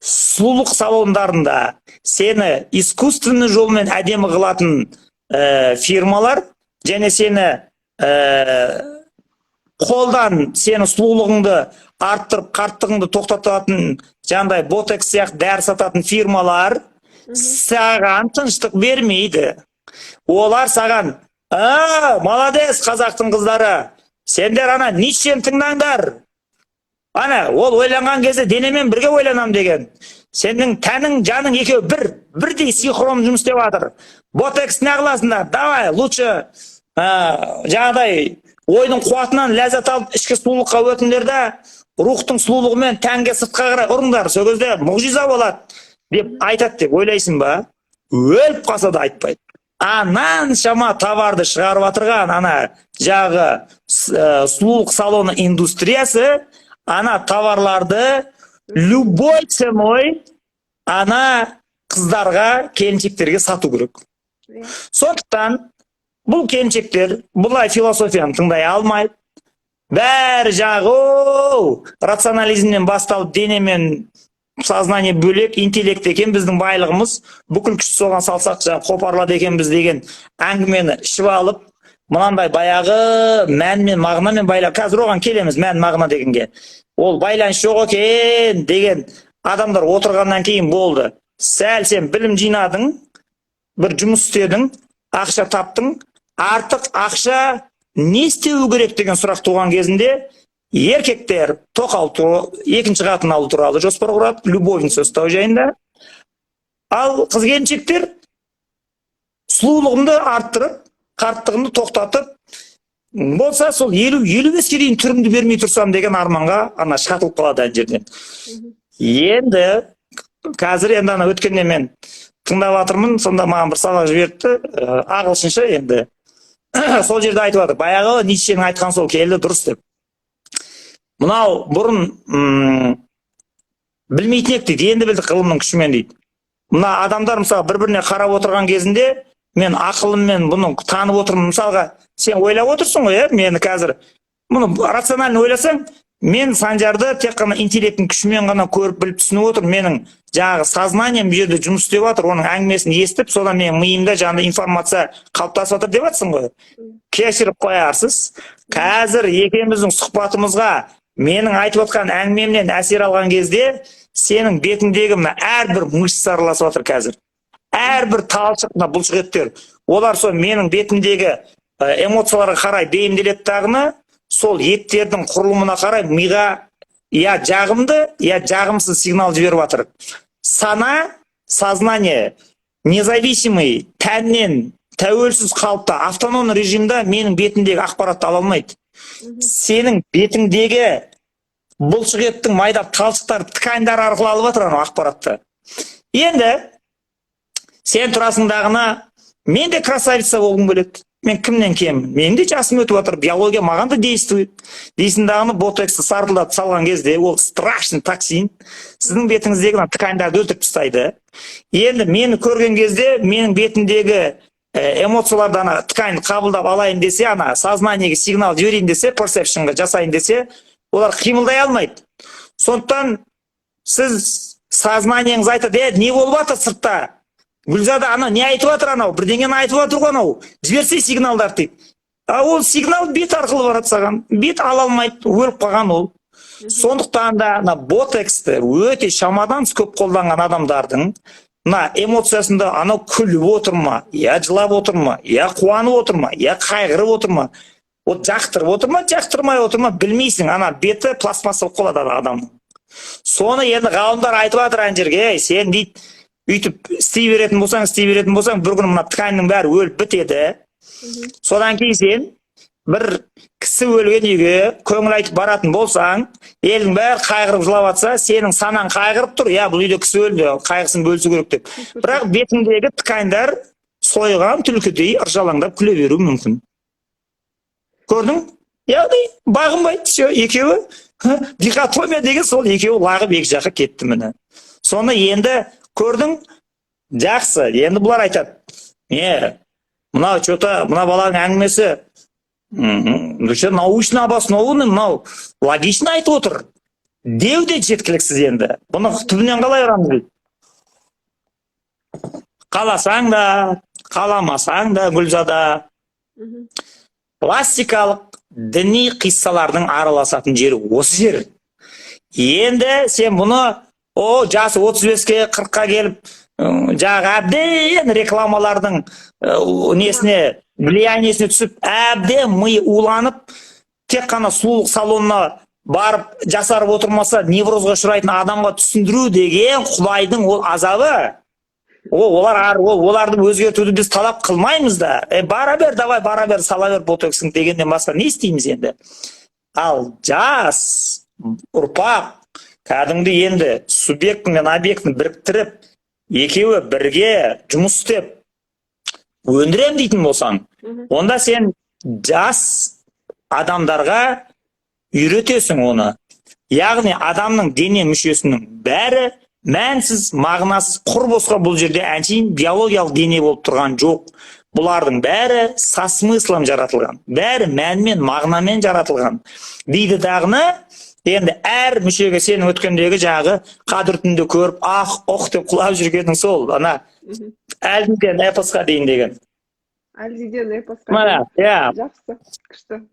Speaker 2: сұлулық салондарында сені искусственный жолмен әдемі қылатын фирмалар және сені қолдан сені сұлулығыңды арттырып қарттығыңды тоқтататын жаңағыдай ботекс сияқты дәрі сататын фирмалар саған тыныштық бермейді. Олар саған молодец қазақтың қыздары, сендер ана Ницшені тыңдаңдар, ана ол ойланған кезде денемен бірге ойланам деген, сенің тәнің жаның екеуі бірдей синхрон жұмыс істеп жатыр. Ботекс не қыласыңдар, давай лучше жаңағыдай ойдың қуатынан ләззат алып ішкі сұлулыққа өтіңдер да рухтың сұлулығымен тәнге сыртқа қарай ұрыңдар, сол кезде мұғжиза болады деп айтады деп ойлайсың ба? Өліп қалса да айтпайды. Анан шама товарды шығарып отырған ана жағы сұлулық салоны индустриясы ана товарларды любой ценой ана қыздарға, келіншектерге сату керек. Сондықтан бұл келіншектер бұлай философияны тыңдай алмайды. Бәрі жағы рационализмнен басталып денемен сознание бөлек, интеллект екен біздің байлығымыз, бүкіл күш соған салсақ қопарлады екенбіз деген әңгімені ішіп алып, мынандай баяғы мән мен мағынамен байлап, қазір оған келеміз, мән мағына дегенге. Ол байланыс жоқ екен деген адамдар отырғаннан кейін болды. Сәл сен білім жинадың, бір жұмыс істедің, ақша таптың, артық ақша не істеу керек деген сұрақ туған кезінде еркектер тоқал екінші қатын алу туралы жоспар құрады, любовница ұстау жайында. Ал қыз келіншектер сұлулығымды арттырып, қарттығымды тоқтатып, болса сол 50-55-ке дейін түрімді бермей тұрсам деген арманға ана шатылып қалады ана жерден. Енді қазір енді ана өткенде мен тыңдап жатырмын, сонда маған бір сабақ жіберді, ағылшынша енді. Сол жерде айтып жатыр, баяғы Ницшенің айтқан сол келді дұрыс деп. Мынау бұрын білмейтін ек дейді, енді білдік ғылымның күшімен дейді. Мына адамдар мысалы бір-біріне қарап отырған кезінде мен ақылыммен бұны танып отырмын. Мысалға сен ойлап отырсың ғой, мені қазір бұны рационально ойласаң, мен Санжарды тек қана интеллектің күшімен ғана көріп біліп түсініп отыр. Менің жаңағы сознанием бұл жерде жұмыс істеп жатыр, оның әңгімесін естіп, содан менің миымда жаңағы информация қалыптасып жатыр деп жатсың ғой. Кешіріп қоярсыз. Қазір екеуміздің сұхбатымызға менің айтып отқан әңгімемнен әсер алған кезде сенің бетіңдегі әрбір мышца араласып жатыр қазір. Әрбір талшық бұлшық еттер. Олар сол менің бетімдегі эмоцияларға қарай бейімделеді дағыны, сол еттердің құрылымына қарай миға я жағымды, я жағымсыз сигнал жіберіп жатыр. Сана, сознание, независимый, тәннен тәуелсіз қалыпта, автономный режимда менің бетімдегі ақпаратты ала алмайды. Сенің бетіңдегі бұлшық еттің майда талшықтар тканьдар арқылы алып жатыр ана ақпаратты. Енді сен тұрасыңдағына мен де красавица болғым келеді. Мен кімнен кеммін? Мен де жасым өтіп жатыр, биология маған да действует. Дейсіндағыны ботексті сартылдатып салған кезде ол страшный токсин сіздің бетіңіздегі тканьдарды өлтіріп тастайды. Енді мені көрген кезде менің бетімдегі эмоцияларды ана ткань қабылдап алайын десе, ана сознанияға сигнал жіберейін десе, персепшнға жасайын десе, олар қимылдай алмайды. Сондықтан сіз сознанияңыз айтады, не болып жатыр сыртта? Гүлзада ана не айтып жатыр анау? Бірдеңені айтып жатыр ғой анау. Жіберсе сигналдар дейді. Ол сигнал бет арқылы барады саған. Бет ала алмайды, өліп қалған ол. Сондықтан да ана ботексті өте шамадан көп қолданған адамдардың мына эмоциясында анау күліп отыр ма, я жылап отыр ма, я қуанып отыр ма, я қайғырып отыр ма, вот жақтырып отыр ма, жақтырмай отыр ма, білмейсің. Ана беті пластмасса болып қалады адамның. Соны енді ғалымдар айтып жатыр ана жерге, сен дейді, үйтіп істей беретін болсаң, бір күні мына тканьның бәрі өліп бітеді. Содан кейін сен бір кісі өлген үйге көңіл айтып баратын болсаң, елдің бәрі қайғырып жылап жатса, сенің санаң қайғырып тұр, я бұл үйде кісі өлді, қайғысын бөлісу керек деп. Бірақ бетіңдегі тканьдар сойған түлкідей ыржалаңдап күле беруі мүмкін. Көрдің? Яғни бағынбайды, все, екеуі дихотомия деген сол екеуі лағып екі жаққа кетті міне. Соны енді көрдің? Жақсы, енді бұлар айтады. Мынау что-то, мына баланың әңгімесі научно обоснованный, мынау логично айтып отыр. деу де жеткіліксіз енді. Бұны түбінен қалай ұрамыз дейді. Қаласаң да, қаламасаң да, Гүлзада, классикалық діни қиссалардың араласатын жері осы жер. Енді сен бұны жасы 35-ке 40-қа келіп, жағы әбден рекламалардың несіне, влияниесіне түсіп, әбден миы уланып, тек қана сұлулық салонына барып жасарып отырмаса, неврозға ұшырайтын адамға түсіндіру деген Құдайдың ол азабы. Оларды өзгертуді біз талап қылмаймыз да. Бара бер, давай, бара бер, сала бер ботоксың дегеннен басқа не істейміз енді? Ал жас ұрпақ кәдімгі енді субъект мен объектін біріктіріп, екеуі бірге жұмыс істеп өндірем дейтін болсаң, онда сен жас адамдарға үйретесің оны. Яғни адамның дене мүшесінің бәрі мәнсіз, мағынасыз, құр босқа бұл жерде әншейін биологиялық дене болып тұрған жоқ. Бұлардың бәрі со смыслом жаратылған, бәрі мәнмен, мағынамен жаратылған. Дейді дағыны, енді әр мүшеге сен өткендегі жағы қадір түнде көріп, ох деп құлап жүргенің сол, ана әлден эпосқа дейін деген.
Speaker 1: Әлден эпосқа дейін. Жақсы, күшті.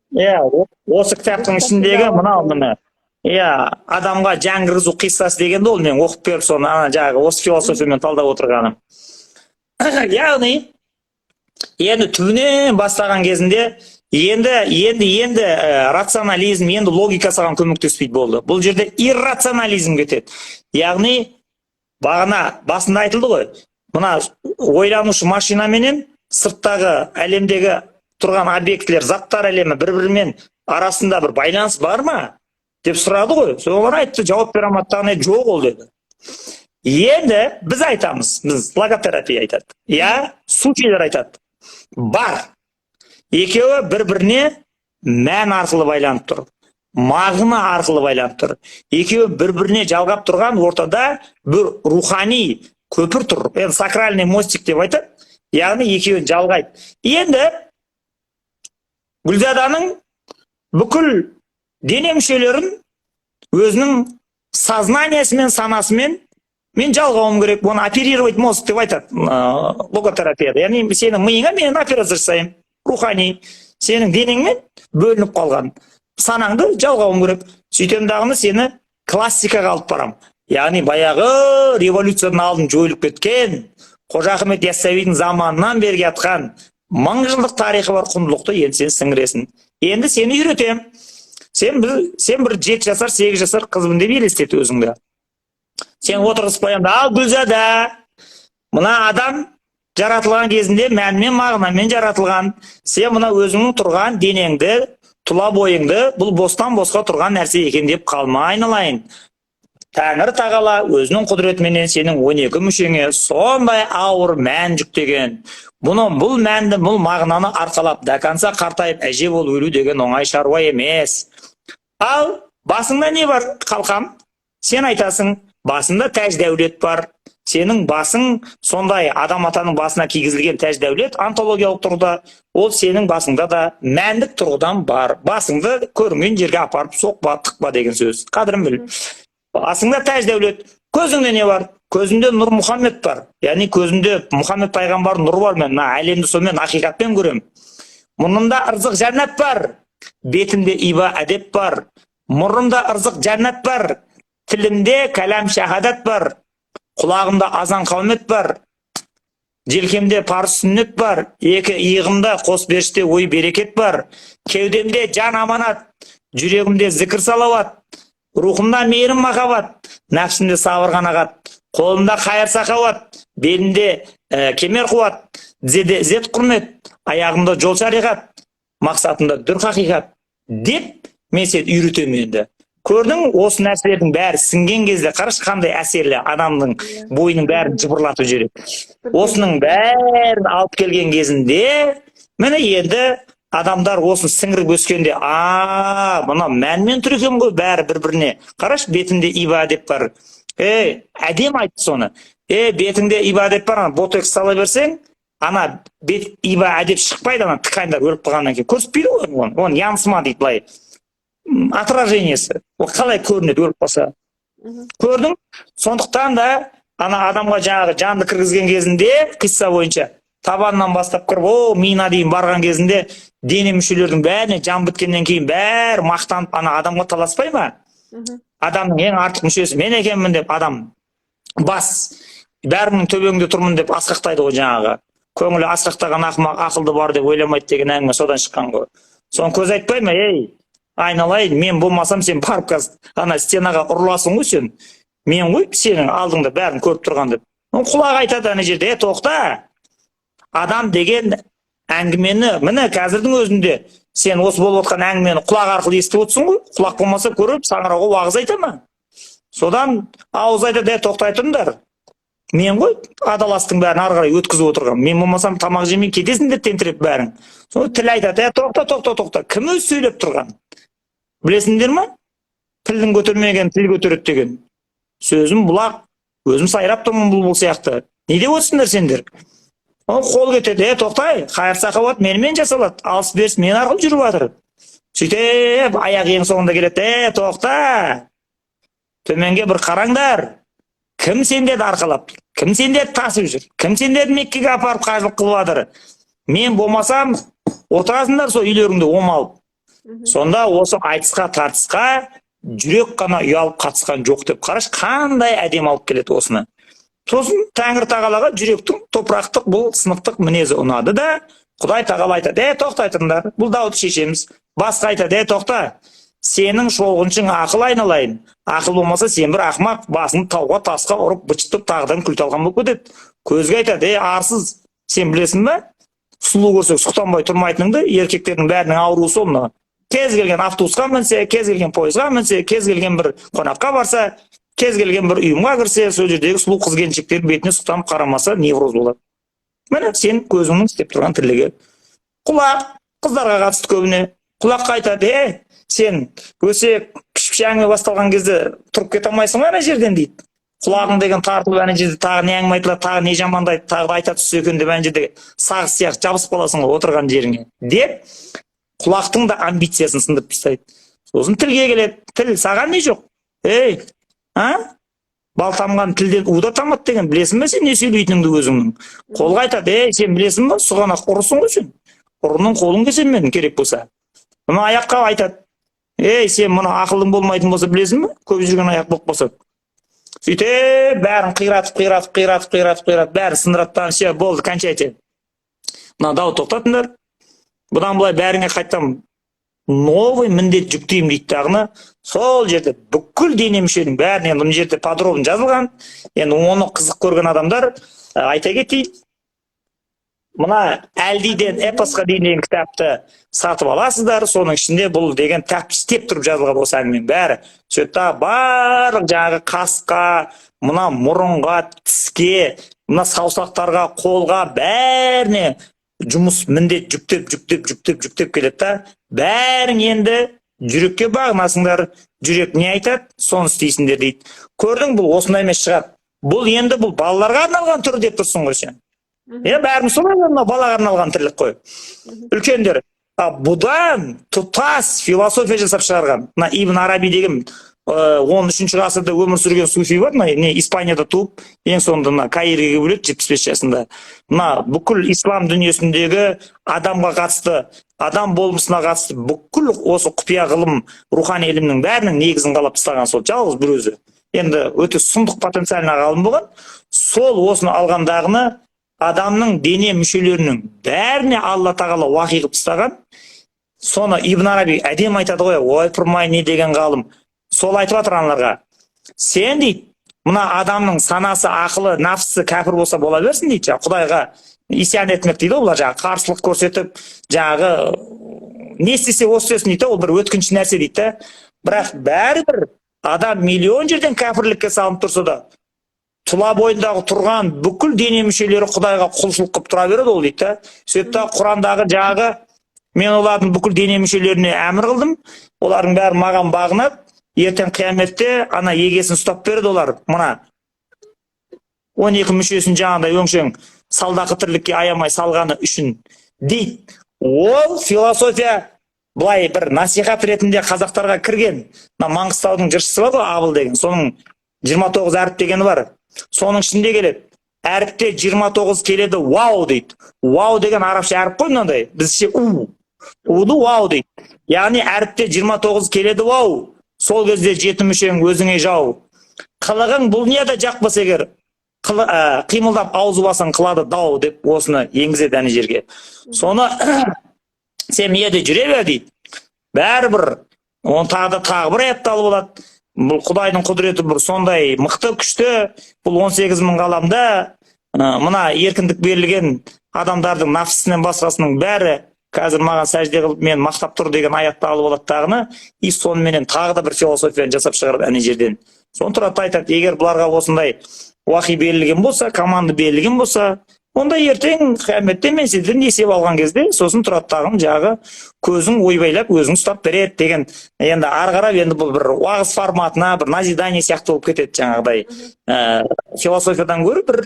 Speaker 2: Осы кітаптың ішіндегі мына адамға жан кіргізу қиссасы дегенде ол мен оқып беріп соны осы философиямен талдап отырғаным. Яғни енді түбінен бастаған кезінде енді рационализм, енді логика саған көмектеспейді болды. Бұл жерде иррационализм кетеді. Яғни бағана басында айтылды ғой, мына ойланушы машинаменен сырттағы әлемдегі тұрған объектілер, заттар әлемі бір-бірімен арасында бір байланыс бар ма деп сұрады ғой. Солар айтты, жауап бере алмады, жоқ ол деді. Енді біз айтамыз, біз логотерапия айтады. Суфилер айтады. Бар. Екеуі бір-біріне мән арқылы байланып тұр. Мағына арқылы байланып тұр. Екеуі бір-біріне жалғап тұрған ортада бір рухани көпір тұр. Сакральный мостик деп айтады. Яғни екеуін жалғайды. Енді Гүлзаданың бүкіл дене мүшелерін өзінің сознаниясымен, санасымен мен жалғауым керек, оны оперировать мозг деп айтады логотерапияда. Яғни сенің миыңа мен операция жасаймын, рухани, сенің денеңмен бөлініп қалған санаңды жалғауым керек. Сөйтем дағыны сені классикаға алып барам. Яғни баяғы революцияның алдын жойылып кеткен, Қожа Ахмет Яссауидің заманынан бергі атқан 1000 жылдық тарихы бар құндылықты енді сен сіңіресің. Енді сені үйретем. Сен бір 7 жасар, 8 жасар қызбын деп елестет өзіңді. Сен отырғызып қоямын, ал Гүлзада, мына адам жаратылған кезінде мәнмен, мағынамен жаратылған. Сен мына өзіңнің тұрған денеңді, тұла бойыңды бұл бостан босқа тұрған нәрсе екен деп қалма, айналайын. Тәңір тағала өзінің құдіретіменен сенің 12 мүшеңе сондай ауыр мән жүктеген. Бұл мәнді, бұл мағынаны арқалап, дәканса қартайып әже бол өлу деген оңай шаруа емес. Ал басыңда не бар, қалқам? Сен айтасың, басында тәж дәулет бар. Сенің басың сондай адам атаның басына кигізілген тәж дәулет антологиялық тұрғыда, ол сенің басыңда да мәндік тұрғыдан бар. Басыңды көрінген жерге апарып соқпа, тықпа деген сөз. Қадірін біл. Басыңда тәж дәулет. Көзіңде не бар? Көзінде Нұр Мұхаммед бар. Яғни көзінде Мұхаммед пайғамбар нұр бар. Мен әлемді сонымен ақиқатпен көрем. Мұрнымда ырзық жәннат бар. Бетімде иба әдеп бар. Мұрнымда ырзық жәннат бар. Тілімде кәлам шахадат бар. Құлағымда азан қаумет бар. Желкемде парыз сүннет бар. Екі иығымда қос періште ой берекет бар. Кеудемде жан аманат. Жүрегімде зікір салауат. Рухымда мейірім махаббат. Нәпсімде сабыр қанағат. Қолымда қайыр сақауат. Белімде кемер қуат. Зет құрмет. Аяғымда жол шариғат. Мақсатымда дүр хақиқат. Деп мен сен үйретемін енді. Көрдің, осы нәрселердің бәрі сіңген кезде қараш қандай әсерлі адамның бойының бәрін жыбырлатып жүреді. Осының бәрін алып келген кезінде, міне енді адамдар осын сіңіріп өскенде, мына мәнмен тұр екен ғой бәрі бір-біріне. Қараш, бетінде ибадет бар. Әдем айтты соны. Бетінде ибадет бар, ботекс сала берсең, ана бет ибадет шықпайды, ана тықайындар өліп қалғаннан кейін. Көрсетпейді ғой оны, янсыма дейді былай. отражениесі. Ол қалай көрінеді өліп қалса. Көрдің? Сондықтан да ана адамға жаңағы жанды кіргізген кезінде қисса бойынша табанынан бастап кіріп, миына дейін барған кезінде дене мүшелердің бәріне жан біткеннен кейін бәрі мақтанып ана адамға таласпай ма? Адамның ең артық мүшесі мен екенмін деп адам бас бәрінің төбеңде тұрмын деп асқақтайды ғой жаңағы. Көңілі асқақтаған ақымақ ақылды бар деп ойламайды деген әңгіме содан шыққан ғой. Соны көз айтпай ма? Айналайын, мен болмасам сен барып қазір ана стенаға ұрыласың ғой сен. Мен ғой сенің алдыңда бәрін көріп тұрған деп. Құлақ айтады ана жерде, тоқта. Адам деген әңгімені, міне қазірдің өзінде сен осы болып отқан әңгімені құлақ арқылы естіп отырсың ғой. Құлақ болмаса көріп, саңырауға уағыз айта ма? Содан ауыз айтады, тоқтай тұрыңдар. Мен ғой адаластың бәрін ары қарай өткізіп отырғам. Мен болмасам тамақ жемей кетесіңдер тентіреп бәрің. Соны тіл айтады, тоқта. Кім өзі сөйлеп тұрған? Білесіңдер ма? Тілдің көтермеген тіл көтереді деген. Сөзім бұлақ, өзім сайрап тұрмын бұл сияқты. Не деп отырсыңдар сендер? Қол кетеді, тоқтай, қайыр сақауат менімен жасалады. Алыс беріс мен арқылы жүріп жатыр. Сөйтіп, аяқ ең соңында келеді, тоқта. Төменге бір қараңдар. Кім сендерді арқалап, кім сендерді тасып жүр, кім сендерді Меккеге апарып қажылық қылып жатыр? Мен болмасам, отырасыңдар сол үйлеріңде омалып. Сонда осы айтысқа тартысқа жүрек қана ұялып қатысқан жоқ деп қараш, қандай әдем алып келеді осыны. Сосын Тәңір тағалаға жүректің топырақтық бұл сынықтық мінезі ұнады да, Құдай тағала айтады, тоқта айтыңдар, бұл дауды шешеміз. Басқа айтады, тоқта, сенің шолғыншың ақыл айналайын. Ақыл болмаса сен бір ақмақ, басыңды тауға тасқа ұрып бычытып тағдан күл талған болып кетеді. Көзге айтады, арсыз, сен білесің бе? Сұлу көрсек сұқтанбай тұрмайтыныңды, еркектердің бәрінің ауруы сол мына. Кез келген автобусқа мінсе, кез келген пойызға мінсе, кез келген бір қонаққа барса, кез келген бір ұйымға кірсе, сол жердегі сұлу қыз келіншектер бетіне сұқтанып қарамаса невроз болады. Міне сен көзіңнің істеп тұрған тірлігі. Құлақ қыздарға қатысты көбіне. Құлаққа айтады, сен өсе кішкене әңгіме басталған кезде тұрып кете алмайсың ана жерден дейді. Құлағың деген тартылып ана жерде тағы не әңгіме айтылады, тағы не жамандайды, тағы да айта түссе екен деп ана жерде сағыз сияқты жабысып қаласың ғой отырған жеріңе деп құлақтың да амбициясын сындырып тастайды. Сосын тілге келеді. Тіл саған не жоқ? Бал тамған тілден уда тамады деген білесің бе сен не сөйлейтініңді өзіңнің? Қолға айтады, сен білесің бе? Сұғанақ ұрысың ғой сен. Ұрының қолын кесемедің керек болса. Мына аяққа айтады, сен мына ақылың болмайтын болса білесің бе? Көп жүрген аяқ болып қалса. Сөйтіп бәрін қиратып, бәрін сындыраттан, болды, кончайте. Мына дау тоқтатыңдар. Бұдан былай бәріңе қайтам новый міндет жүктеймін дейді дағыны. Сол жерде бүкіл дене мүшенің бәрін, енді мына жерде подробно жазылған. Енді оны қызық көрген адамдар айта кетейін. Мына әлдиден эпосқа дейін деген кітапты сатып аласыздар. Соның ішінде бұл деген тәптіштеп тұрып жазылған осы әңгіменің бәрі. Сөйтті барлық жаңағы қасқа, мына мұрынға, тіске, мына саусақтарға, қолға бәріне жұмыс міндет жүктеп келеді да. Бәрің енді жүрекке бағынасыңдар. Жүрек не айтады, соны істейсіңдер дейді. Көрдің, бұл осындай емес шығар. Бұл енді бұл балаларға арналған түрі деп тұрсың ғой сен. Бәріміз солай балаға арналған тірлік қой. Үлкендер. Бұдан тұтас философия жасап шығарған. Ибн Араби деген 13-ші ғасырда өмір сүрген суфи бар, Испанияда туып, ең соңында Каирге өледі 75 жасында. Бүкіл ислам дүниесіндегі адамға қатысты, адам болмысына қатысты бүкіл осы құпия ғылым, рухани ілімнің бәрінің негізін қалап тастаған сол жалғыз бір өзі. Енді өте сұмдық потенциалына ғалым болған. Сол осыны алғандағыны адамның дене мүшелерінің бәріне Алла тағала уахи қылып тастаған. Соны Ибн Араби әдем айтады ғой, ойпырмай не деген ғалым. Сол айтып жатыр аналарға. Сен дейді, мына адамның санасы, ақылы, нафсы кәпір болса бола берсін дейді. Құдайға исян етмек дейді, олар қарсылық көрсетіп, не істесе осы сөзін дейді, ол бір өткінші нәрсе дейді. Бірақ бәрібір адам миллион жерден кәпірлікке салынып тұрса да, тұла бойындағы тұрған бүкіл дене мүшелері Құдайға құлшылық қылып тұра береді ол дейді. Сөйтті Құрандағы мен олардың бүкіл дене мүшелеріне әмір қылдым, олардың бәрі маған бағынып, ертең қияметте ана егесін ұстап береді олар. Мына 12 мүшесін жаңағыдай өңшең салдақы тірлікке аямай салғаны үшін дейді. Ол философия былай бір насихат ретінде қазақтарға кірген. Мына Маңғыстаудың жыршысы бар ғой, Абыл деген, соның 29 әріп дегені бар. Соның ішінде келеді. Әріпте 29 келеді, вау дейді. Вау деген арабша әріп қой мынандай. Біздше уды вау дейді. Яғни әріпте 29 келеді, вау. Сол кезде жеті мүшең өзіңе жау. Қылығың бұл неде жақпас егер, қимылдап аузы басын қылады дау деп осыны енгізеді әне жерге. Соны сен неде жүре бер дейді. Бәрібір оны тағы бір аятталып болады. Бұл Құдайдың құдіреті бір сондай мықты күшті. Бұл 18 мың ғаламда мына еркіндік берілген адамдардың нафсісінен басқасының бәрі қазір маған сәжде қылып мен мақтап тұр деген аятты алып алады тағыны. И сонымен тағы да бір философияны жасап шығарады әне жерден. Соны тұрады айтады, егер бұларға осындай уахи берілген болса, команда берілген болса, онда ертең қияметте мен сізден есеп алған кезде, сосын тұрады тағым жағы көзің ойбайлап өзің ұстап береді деген. Енді ары қарап енді бұл бір уағыз форматына, бір назидание сияқты болып кетеді жаңағыдай. Философиядан гөрі бір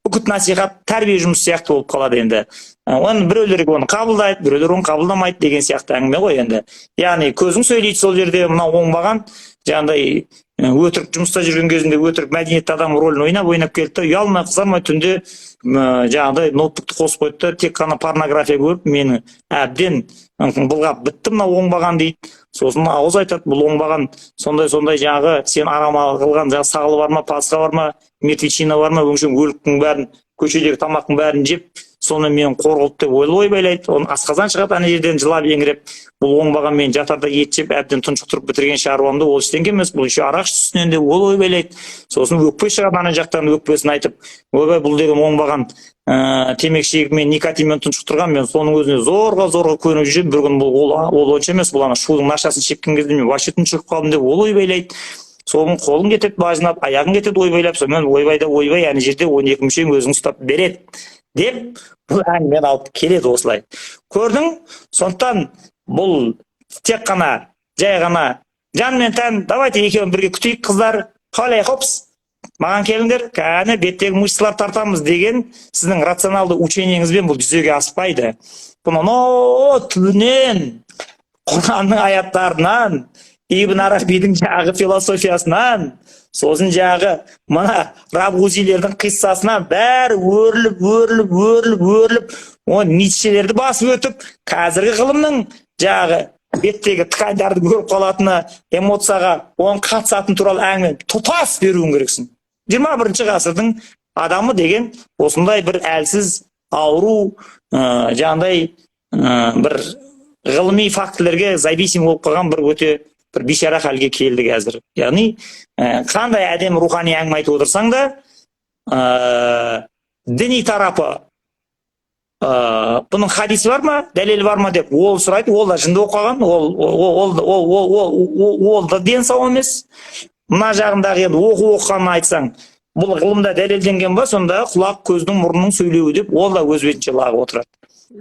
Speaker 2: үгіт насихат, тәрбие жұмысы сияқты болып қалады енді. Оны біреулер оны қабылдайды, біреулер оны қабылдамайды деген сияқты әңгіме ғой енді. Яғни көзің сөйлейді сол жерде, мына оңбаған жаңағыдай өтірік жұмыста жүрген кезінде өтірік мәдениетті адам рөлін ойнап келді, ұялмай қызармай түнде жаңағыдай ноутбукты қосып қойды, тек қана порнография көріп, мені әбден бұлғап бітті мына оңбаған дейді. Сосын ауыз айтады, бұл оңбаған сондай жаңағы сен арам қылған жаңағы сағылы бар ма, пасқа бар ма, мертвечина бар ма, өңшең өліктің бәрін, көшедегі тамақтың бәрін жеп, соны мен қорғылды деп ойлайды. Оны асқазан шығады ана жерден жылап еңіреп. Бұл оңбаған мен жатарда ет жеп әбден тұншықтырып бітірген шаруамды ол іштен емес, бұл еще арақ үстінен де ол ойлайды. Сосын өкпе шығады ана жақтан өкпесін айтып, ойбай бұл деген оңбаған темекі шегіп мен никотинмен тұншықтырған, мен соның өзіне зорға көніп жүрем. Bir күн бұл ол онша емес, бұл ана шудың нашасын шеккен кезде мен вообще тұншығып қалдым деп ол ойбайлайды. Соның қолын кетеді бажынап, аяғын кетеді ойбайлап, сонымен ойбай ана жерде 12 мүшең өзің ұстап береді деп бұл әңгімені алып келеді осылай. Көрдің? Сондықтан бұл тек қана жай ғана жан мен тән, давайте екеуін бірге күтейік қыздар, қалай хопс, маған келіңдер, кәне беттегі мышцалар тартамыз деген сіздің рационалды учениеңізбен бұл жүзеге аспайды. Бұны түбінен Құранның аяттарынан, Ибн Арабидің жағы философиясынан, сосын жағы мына Рабғузилердің қиссасынан бәрі өріліп, оны Ницшелерді басып өтіп, қазіргі ғылымның жағы беттегі ткандарды көріп қалатыны, эмоцияға оның қатысатын туралы әңгіме тұтас беруің керексің. 21 ғасырдың адамы деген осындай бір әлсіз, ауру, жаңағыдай бір ғылыми фактілерге зависим болып қалған бір өте бір бейшара халге келді қазір. Яғни қандай әдем рухани әңгіме айтып отырсаң да, діни тарапы бұның хадисі бар ма, дәлелі бар ма деп ол сұрайды, ол да жынды оқыған, ол да ден сау емес. Мына жағындағы енді оқығанын айтсаң, бұл ғылымда дәлелденген ба, сонда құлақ, көздің, мұрнның сөйлеуі деп ол да өз бетінше лағып отырады.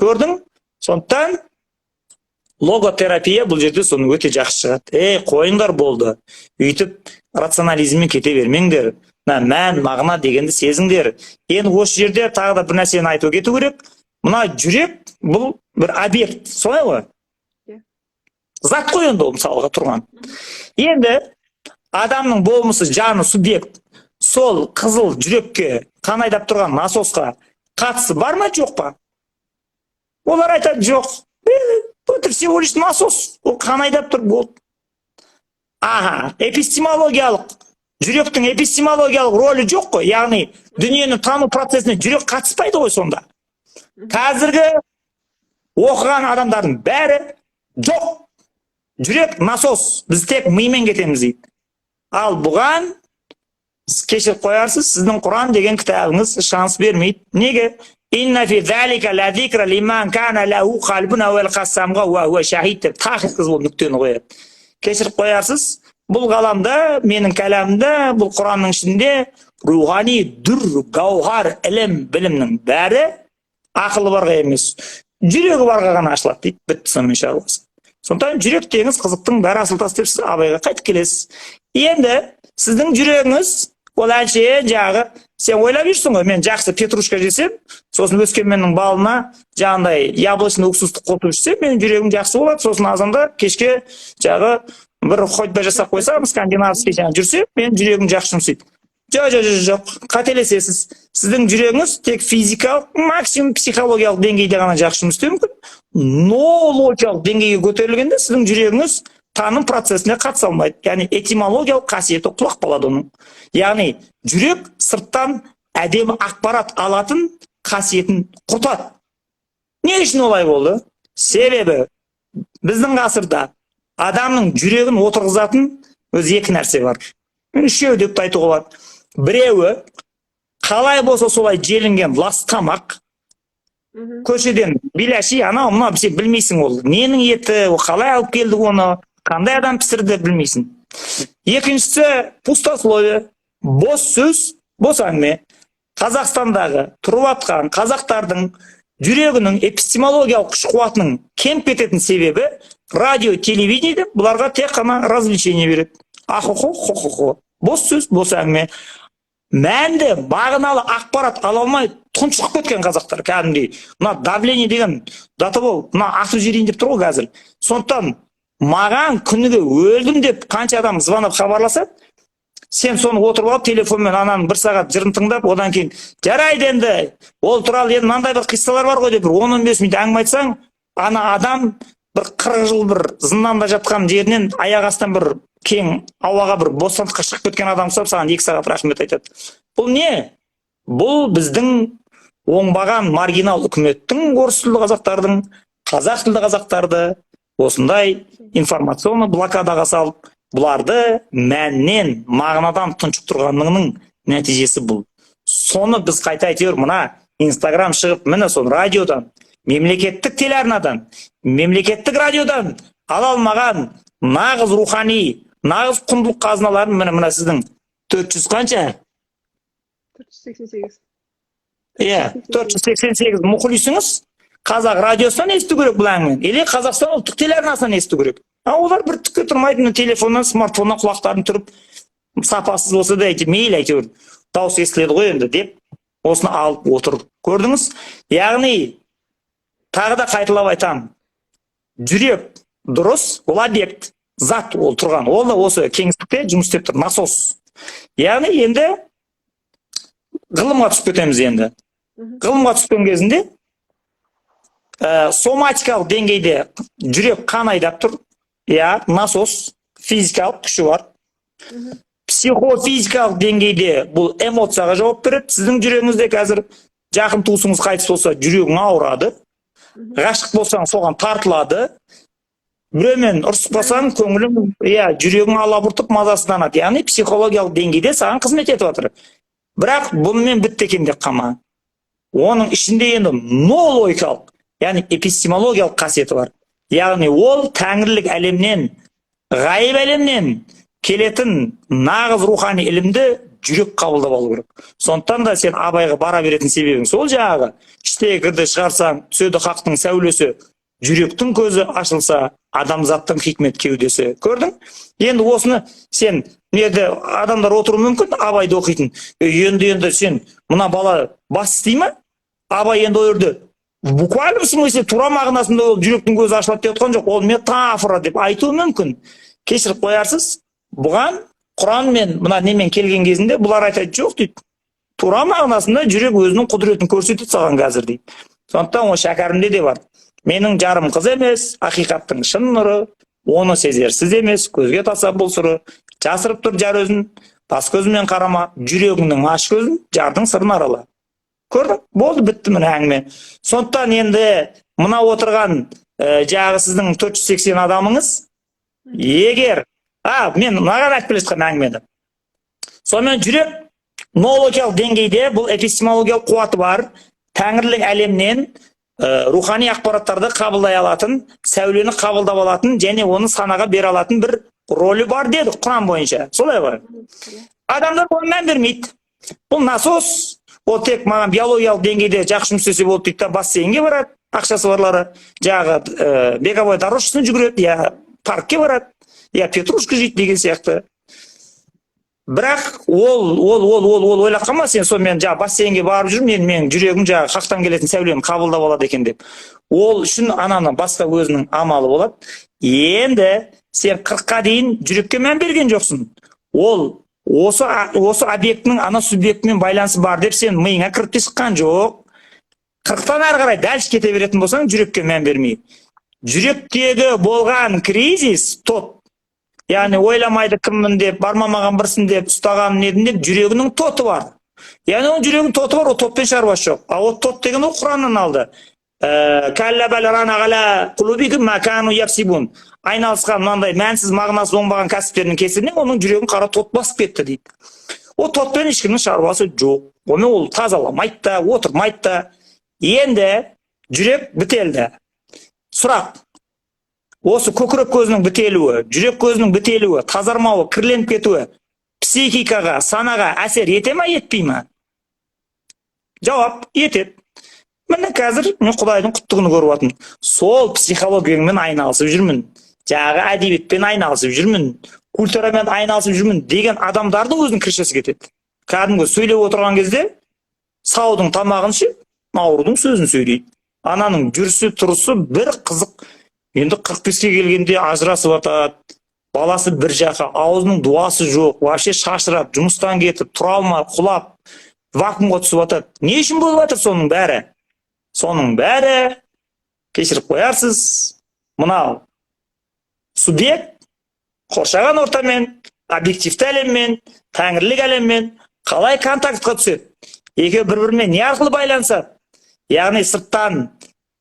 Speaker 2: Көрдің? Сондықтан логотерапия бұл жерде соны өте жақсы шығады. Қойыңдар болды. Үйтіп рационализммен кете бермеңдер. Мән, мағына дегенді сезіңдер. Енді осы жерде тағы да бір нәрсені айту кету керек. Мына жүрек бұл бір объект, солай ғой? Зат қой енді ол мысалға тұрған. Енді адамның болмысы, жаны, субъект сол қызыл жүрекке қан айдап тұрған насосқа қатысы бар ма, жоқ па? Олар айтады, жоқ. Это всего лишь насос. Ол қан айдап тұр, болды. Эпистемологиялық, жүректің эпистемологиялық рөлі жоқ қой. Яғни дүниені тану процесіне жүрек қатыспайды ғой сонда. Қазіргі оқыған адамдардың бәрі жоқ. Жүрек насос. Біз тек мимен кетеміз дейді. Ал бұған кешіріп қоярсыз, сіздің Құран деген кітабыңыз шанс бермейді. Неге? Инна фи залика ла зикра лиман кана лаху қалбун ау алқассамға уа уа шахид деп тақиқ қыз болып нүктені қояды. Кешіріп қоярсыз, бұл ғаламда, менің кәләмімде, бұл Құранның ішінде рухани дүр, гауһар, ілім, білімнің бәрі ақылы барға емес, жүрегі барға ғана ашылады дейді. Бітті сонымен шаруасы. Сондықтан жүрек деңіз қызықтың бәрі асыл тас деп сіз абайға қайтып келесіз. Енді сіздің жүрегіңіз ол әншейін жағы сен ойлап жүрсің ғой, мен жақсы петрушка жесем, сосын өскеменнің балына жаңағындай яблочный уксусты қосып ішсем, менің жүрегім жақсы болады. Сосын азанда кешке жағы бір ходьба жасап қойсам, скандинавский жаңа жүрсем, менің жүрегім жақсы жұмсайды. Жоқ, қателесесіз. Сіздің жүрегіңіз тек физикалық, максимум психологиялық деңгейде ғана жақсы жұмыс істеуі мүмкін. Но логикалық деңгейге көтерілгенде сіздің жүрегіңіз таным процесіне қатыса алмайды. Яғни этимологиялық қасиеті құлап қалады оның. Яғни жүрек сырттан әдемі ақпарат алатын қасиетін құртады. Не үшін олай болды? Себебі біздің ғасырда адамның жүрегін отырғызатын өзі екі нәрсе бар. Үшеу деп айтуға болады. Біреуі қалай болса солай желінген лас тамақ, көшеден биләши, анау мынау сен білмейсің, ол ненің еті, ол қалай алып келді оны, қандай адам пісірді білмейсің. Екіншісі пустословие, бос сөз, бос әңгіме. Қазақстандағы тұрып жатқан қазақтардың жүрегінің эпистемологиялық күш қуатының кеміп кететін себебі радио, телевидение бұларға тек қана развлечение береді. Ахо-хо, бос сөз, бос әңгіме. Мәнді бағыналы ақпарат ала алмай тұншығып кеткен қазақтар кәдімгідей. Мына давление деген даты бол, мына атып жіберейін деп тұр ғой қазір. Сондықтан маған күніге өлдім деп қанша адам звонып хабарласады, сен соны отырып алып телефонмен ананың бір сағат жырын тыңдап, одан кейін жарайды енді, ол туралы енді мынандай бір қиссалар бар ғой деп бір 10-15 минут әңгіме айтсаң, ана адам бір 40 жыл бір зынданда жатқан жерінен аяқ астынан бір кең ауаға бір бостандыққа шығып кеткен адам ұқсап саған 2 сағат рахмет айтады. Бұл не? Бұл біздің оңбаған маргинал үкіметтің орыс тілді қазақтардың, қазақ тілді қазақтарды осындай информационный блокадаға салып, бұларды мәннен, мағынадан тұншықтырғанының нәтижесі бұл. Соны біз қайта әйтеуір мына Инстаграм шығып, міне соны радиодан, мемлекеттік телеарнадан, мемлекеттік радиодан ала алмаған нағыз рухани, нағыз құндылық қазыналарын міне сіздің 400 қанша?
Speaker 1: 488.
Speaker 2: Иә, 488 мұқылисіңіз қазақ радиосынан есту керек бұл әңгімені, или Қазақстан ұлттық телеарнасынан есту керек. Олар бір түкке тұрмайды, телефоннан, смартфоннан құлақтарын түріп, сапасыз болса да мейлі әйтеуір дауыс естіледі ғой енді деп, осыны алып отыр. Көрдіңіз? Яғни тағы да қайталап айтамын. Жүрек дұрыс, ол объект, зат ол тұрған, ол да осы кеңістікте жұмыс істеп тұр, насос. Яғни енді ғылымға түсіп кетеміз енді. Ғылымға түскен кезінде соматикалық деңгейде жүрек қан айдап тұр. Я, насос, физикалық күші бар. Психофизикалық деңгейде бұл эмоцияға жауап береді. Сіздің жүрегіңізде қазір жақын туысыңыз қайтыс болса, жүрегің ауырады. Ғашық болсаң, соған тартылады. Біреумен ұрсып қалсаң, көңілің, жүрегің алабұртып мазасызданады. Яғни психологиялық деңгейде саған қызмет етіп жатыр. Бірақ бұнымен бітті екен деп қама. Оның ішінде енді ноологикалық, яғни эпистемологиялық қасиеті бар. Яғни ол тәңірлік әлемнен, ғайып әлемнен келетін нағыз рухани ілімді жүрек қабылдап алу керек. Сондықтан да сен Абайға бара беретін себебің сол жағы. Іштегі кірді шығарсаң, түседі хақтың сәулесі, жүректің көзі ашылса, адамзаттың хикмет кеудесі. Көрдің? Енді осыны сен неде адамдар отыру мүмкін, Абайды оқитын. Енді сен мына бала бас істей ме? Абай енді ойырды. Буквально смысле тура мағынасында ол жүректің көзі ашылады деп отқан жоқ, ол метафора деп айтуы мүмкін. Кешіріп қоярсыз, бұған Құран мен мына немен келген кезінде бұлар айтады жоқ дейді. Тура мағынасында жүрек өзінің құдіретін көрсетеді саған қазір дейді. Сондықтан ол шәкәрімде де бар. Менің жарым қыз емес, ақиқаттың шын нұры, оны сезерсіз емес, көзге таса бұл сұры. Жасырып тұр жар өзін, бас көзімен қарама, жүрегіңнің аш көзін, жардың сырын арала. Көрдің? Болды, бітті міне әңгіме. Сондықтан енді мына отырған жағы сіздің 480 адамыңыз, егер, мен мынаған айтып келе жатқан әңгімені. Сонымен жүрек ноологиялық деңгейде бұл эпистемологиялық қуаты бар, тәңірлік әлемнен рухани ақпараттарды қабылдай алатын, сәулені қабылдап алатын және оны санаға бере алатын бір рөлі бар деді Құран бойынша. Солай ғой. Адамдар бұған мән бермейді. Бұл насос, ол тек маған биологиялық деңгейде жақсы жұмыс істесе болды дейді, бассейнге барады, ақшасы барлары, жағы беговой дорожкасын жүгіреді, паркке барады, петрушка жейді деген сияқты. Бірақ ол ойлап қалма сен сонымен жаңағы бассейнге барып жүрмін, менің жүрегім жаңағы қақтан келетін сәулені қабылдап алады екен деп. Ол үшін ананы басқа өзінің амалы болады. Енді сен 40-қа дейін жүрекке мән берген жоқсың. Ол осы объектінің ана субъектімен байланысы бар деп сен миыңа кіріп те шыққан жоқ. 40-тан ары қарай дальше кете беретін болсаң, жүрекке мән бермей. Жүректегі болған кризис тот. Яғни ойламайды кіммін деп, бармамаған бірсін деп, ұстаған недін деп, жүрегінің тоты бар. Яғни оның жүрегінің тоты бар, ол тотпен шаруасы жоқ. А ол тот деген ол Құраннан алды. Айналысқан мынандай мәнсіз мағынасы оңбаған кәсіптерінің кесірінен оның жүрегін қара тот басып кетті дейді. Ол тотпен ешкімнің шаруасы жоқ. Оны ол тазаламайды да, отырмайды да. Енді жүрек бітелді. Сұрақ. Осы көкірек көзінің бітелуі, жүрек көзінің бітелуі, тазармауы, кірленіп кетуі психикаға, санаға әсер ете ме, етпей ме? Жауап, етеді. Міне қазір мен Құдайдың құттығын көріп жатырмын. Сол психологиямен айналысып жүрмін. Жағы әдебиетпен айналысып жүрмін. Культурамен айналысып жүрмін деген адамдардың өзінің кіршесі кетеді. Кәдімгі сөйлеп отырған кезде саудың тамағын ішіп, аурудың сөзін сөйлейді. Ананың жүрісі, тұрысы бір қызық. Енді 45-ке келгенде ажырасып жатады. Баласы бір жаққа, аузының дуасы жоқ, вообще шашырап, жұмыстан кетіп, тұра алмай, құлап, вакуумға түсіп жатады. Не үшін болып жатыр соның бәрі? Соның бәрі, кешіріп қоярсыз, мынау субъект қоршаған ортамен, объективті әлеммен, тәңірлік әлеммен қалай контактқа түседі? Екеуі бір-бірімен не арқылы байланысады? Яғни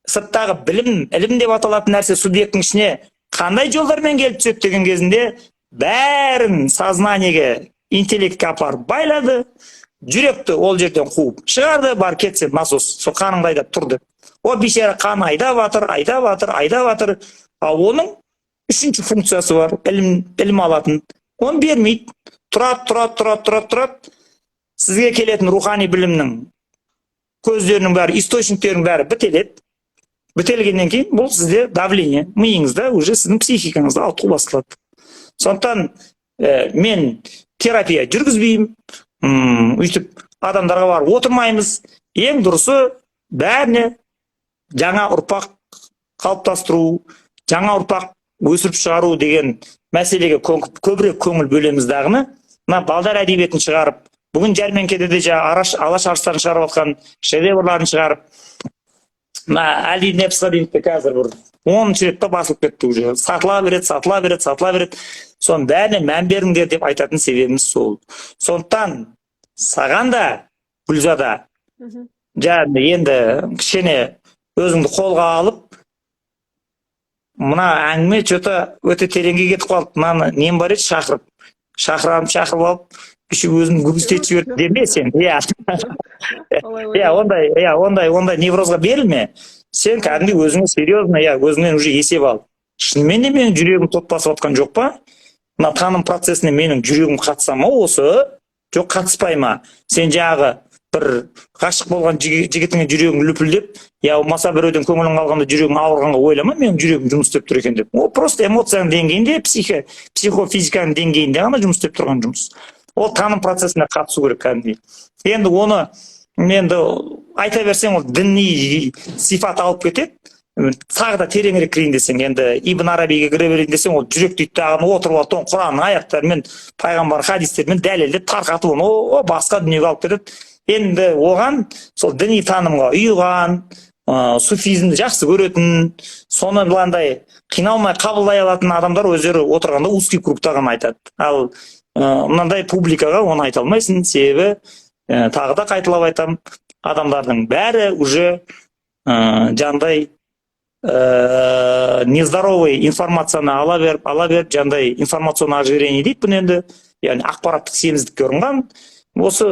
Speaker 2: сырттағы ілім деп аталатын нәрсе субъекттің ішіне қандай жолдармен келіп түседі деген кезінде бәрін сознаниеге, интеллектке апарып байлады. Жүректі ол жерден қуып шығарды, бар кетсе насос, сол қаныңды айдап тұрды. О бейшара қан айдап жатыр. Ал оның үшінші функциясы бар, ілім алатын. Оны бермейді. Тұрады. Сізге келетін рухани білімнің көздерінің бәрі, источниктерінің бәрі бітеледі. Бітелгеннен кейін бұл сізде давление, миыңызда уже сіздің психикаңызда ауытқу басталады. Сондықтан мен терапия жүргізбеймін, өйтіп адамдарға барып отырмаймыз. Ең дұрысы бәріне жаңа ұрпақ қалыптастыру, жаңа ұрпақ өсіріп шығару деген мәселеге көбірек көңіл бөлеміз дағыны. Мына балдар әдебиетін шығарып, бүгін жәрмеңкеде де алаш арыстарын шығарып отқан шедеврларын шығарып, Әли Непсқа дейін қазір бір 10-шы ретте басылып кетті уже. Сатыла береді. Соның бәріне мән беріңдер деп айтатын себебіміз сол. Сондықтан саған да, Гүлзада, енді кішкене өзіңді қолға алып, мына әңгіме өте тереңге кетіп қалды. Мынаны нем бар еді, шақырып алып, өзін гүгістетіп жіберді деме сен. Ондай неврозға берілме. Сен кәдімгі өзіңе серьезно, өзіңнен уже есеп ал. Шынымен де менің жүрегім тот басып отқан жоқ па? Мына таным процесіне менің жүрегім қатыса ма осы? Жоқ, қатыспай ма? Сен жағы бір ғашық болған жігітіңе жүрегің лүпілдеп, болмаса біреуден көңілің қалғанда жүрегің ауырғанға ойлама, менің жүрегім жұмыс істеп тұр екен деп. Ол просто эмоцияның деңгейінде, психофизиканың деңгейінде ғана жұмыс істеп тұрған жұмыс. Ол таным процесіне қатысу керек кәдімгі. Енді оны айта берсең, ол діни сипат алып кетеді. Тағы да тереңірек кірейін десең, енді Ибн Арабиге кіре берейін десең, ол жүрек дейді дағын отырып алып, Құранның аяттарымен, пайғамбар хадистермен дәлелдеп тарқатып оны басқа дүниеге алып кетеді. Енді оған сол діни танымға ұйыған, суфизмді жақсы көретін, соны быландай қиналмай қабылдай алатын адамдар өздері отырғанда узкий кругта ғана айтады. Ал мынандай публикаға оны айта алмайсың, себебі тағы да қайталап айтам, адамдардың бәрі уже жандай нездоровый информацияны ала беріп, жандай информационное ожирение дейді бұны енді, яғни ақпараттық семіздікке ұрынған. Осы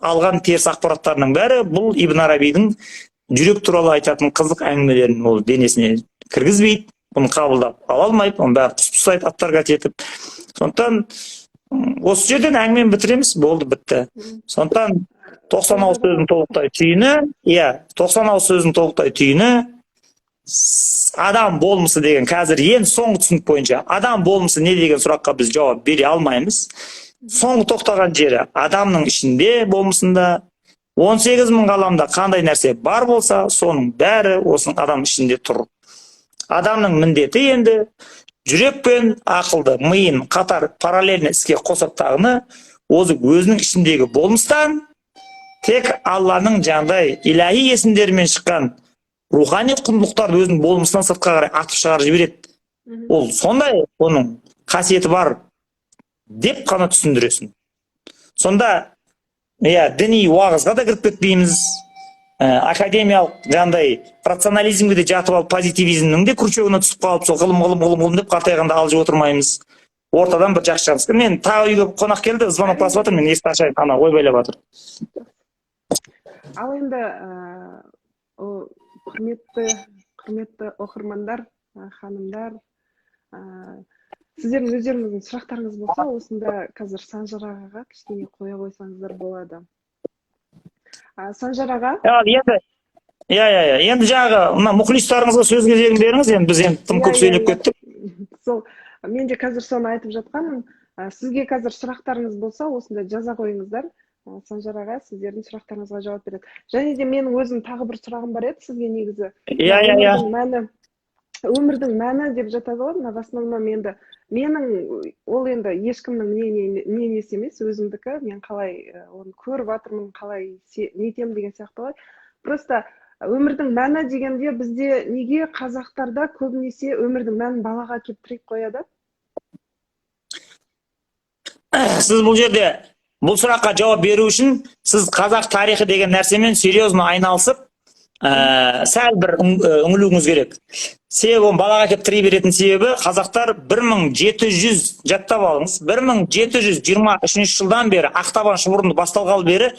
Speaker 2: алған теріс ақпараттарының бәрі бұл Ибн Арабидің жүрек туралы айтатын қызық әңгімелерін ол денесіне кіргізбейді, бұны қабылдап ала алмайды, оны бәрі тұспұсайды аттарға кетіп. Сондықтан осы жерден әңгімені бітіреміз, болды, бітті. Сондықтан 90 ауыз сөздің толықтай түйіні, адам болмысы деген қазір ең соңғы түсінік бойынша адам болмысы не деген сұраққа біз жауап бере алмаймыз. соңғы тоқтаған жері адамның ішінде болмысында 18.000 ғаламда қандай нәрсе бар болса, соның бәрі осының адам ішінде тұр. Адамның міндеті енді жүрек пен ақылды, миын қатар параллельно іске қосаттағыны өзінің ішіндегі болмыстан тек Алланың жаңдай илахи есімдерімен шыққан рухани құндылықтарды өзінің болмысынан сыртқа қарай атып шығарып жібереді. Ол сондай оның қасиеті бар деп қана түсіндіресің. Сонда діни уағызға да кіріп кетпейміз, академиялық жаңдай рационализмге де жатып алып, позитивизмнің де күршегіне түсіп қалып, сол ғылым деп қартайғанда алжып отырмаймыз. Ортадан бір жақсы шығармыз. Мен тағы үйге қонақ келді, звонок басып жатыр, мен есікті ашайын, ана ойбайлап жатыр.
Speaker 1: Ал енді құрметті оқырмандар, ханымдар, сіздердің өздеріңіздің сұрақтарыңыз болса, осында қазір Санжар ағаға кішкене қоя қойсаңыздар болады. Санжар аға?
Speaker 2: Енді жағы мұхлистарыңызға сөз кезегін беріңіз, енді біз енді тым көп сөйлеп кеттік.
Speaker 1: Сол, мен де қазір соны айтып жатқанмын. Сізге қазір сұрақтарыңыз болса, осында жаза қойыңыздар. Санжар аға сіздердің сұрақтарыңызға жауап береді. Және де менің өзім тағы бір сұрағым бар еді сізге негізі. Өмірдің мәні деп жатады ғой, в основном енді менің ол енді ешкімнің мнениесі емес, өзімдікі, мен қалай оны көріп жатырмын, қалай нетем деген сияқты ғой. Просто өмірдің мәні дегенде бізде неге қазақтарда көбінесе өмірдің мәнін балаға келіп тіреп қояды?
Speaker 2: Сіз бұл жерде бұл сұраққа жауап беру үшін сіз қазақ тарихы деген нәрсемен серьезно айналысып, сәл бір үңілуіңіз керек. Себебі балаға келіп тіре беретін себебі қазақтар 1700 жаттап алыңыз, 1723 жылдан бері ақтабан шұбырынды басталғалы бері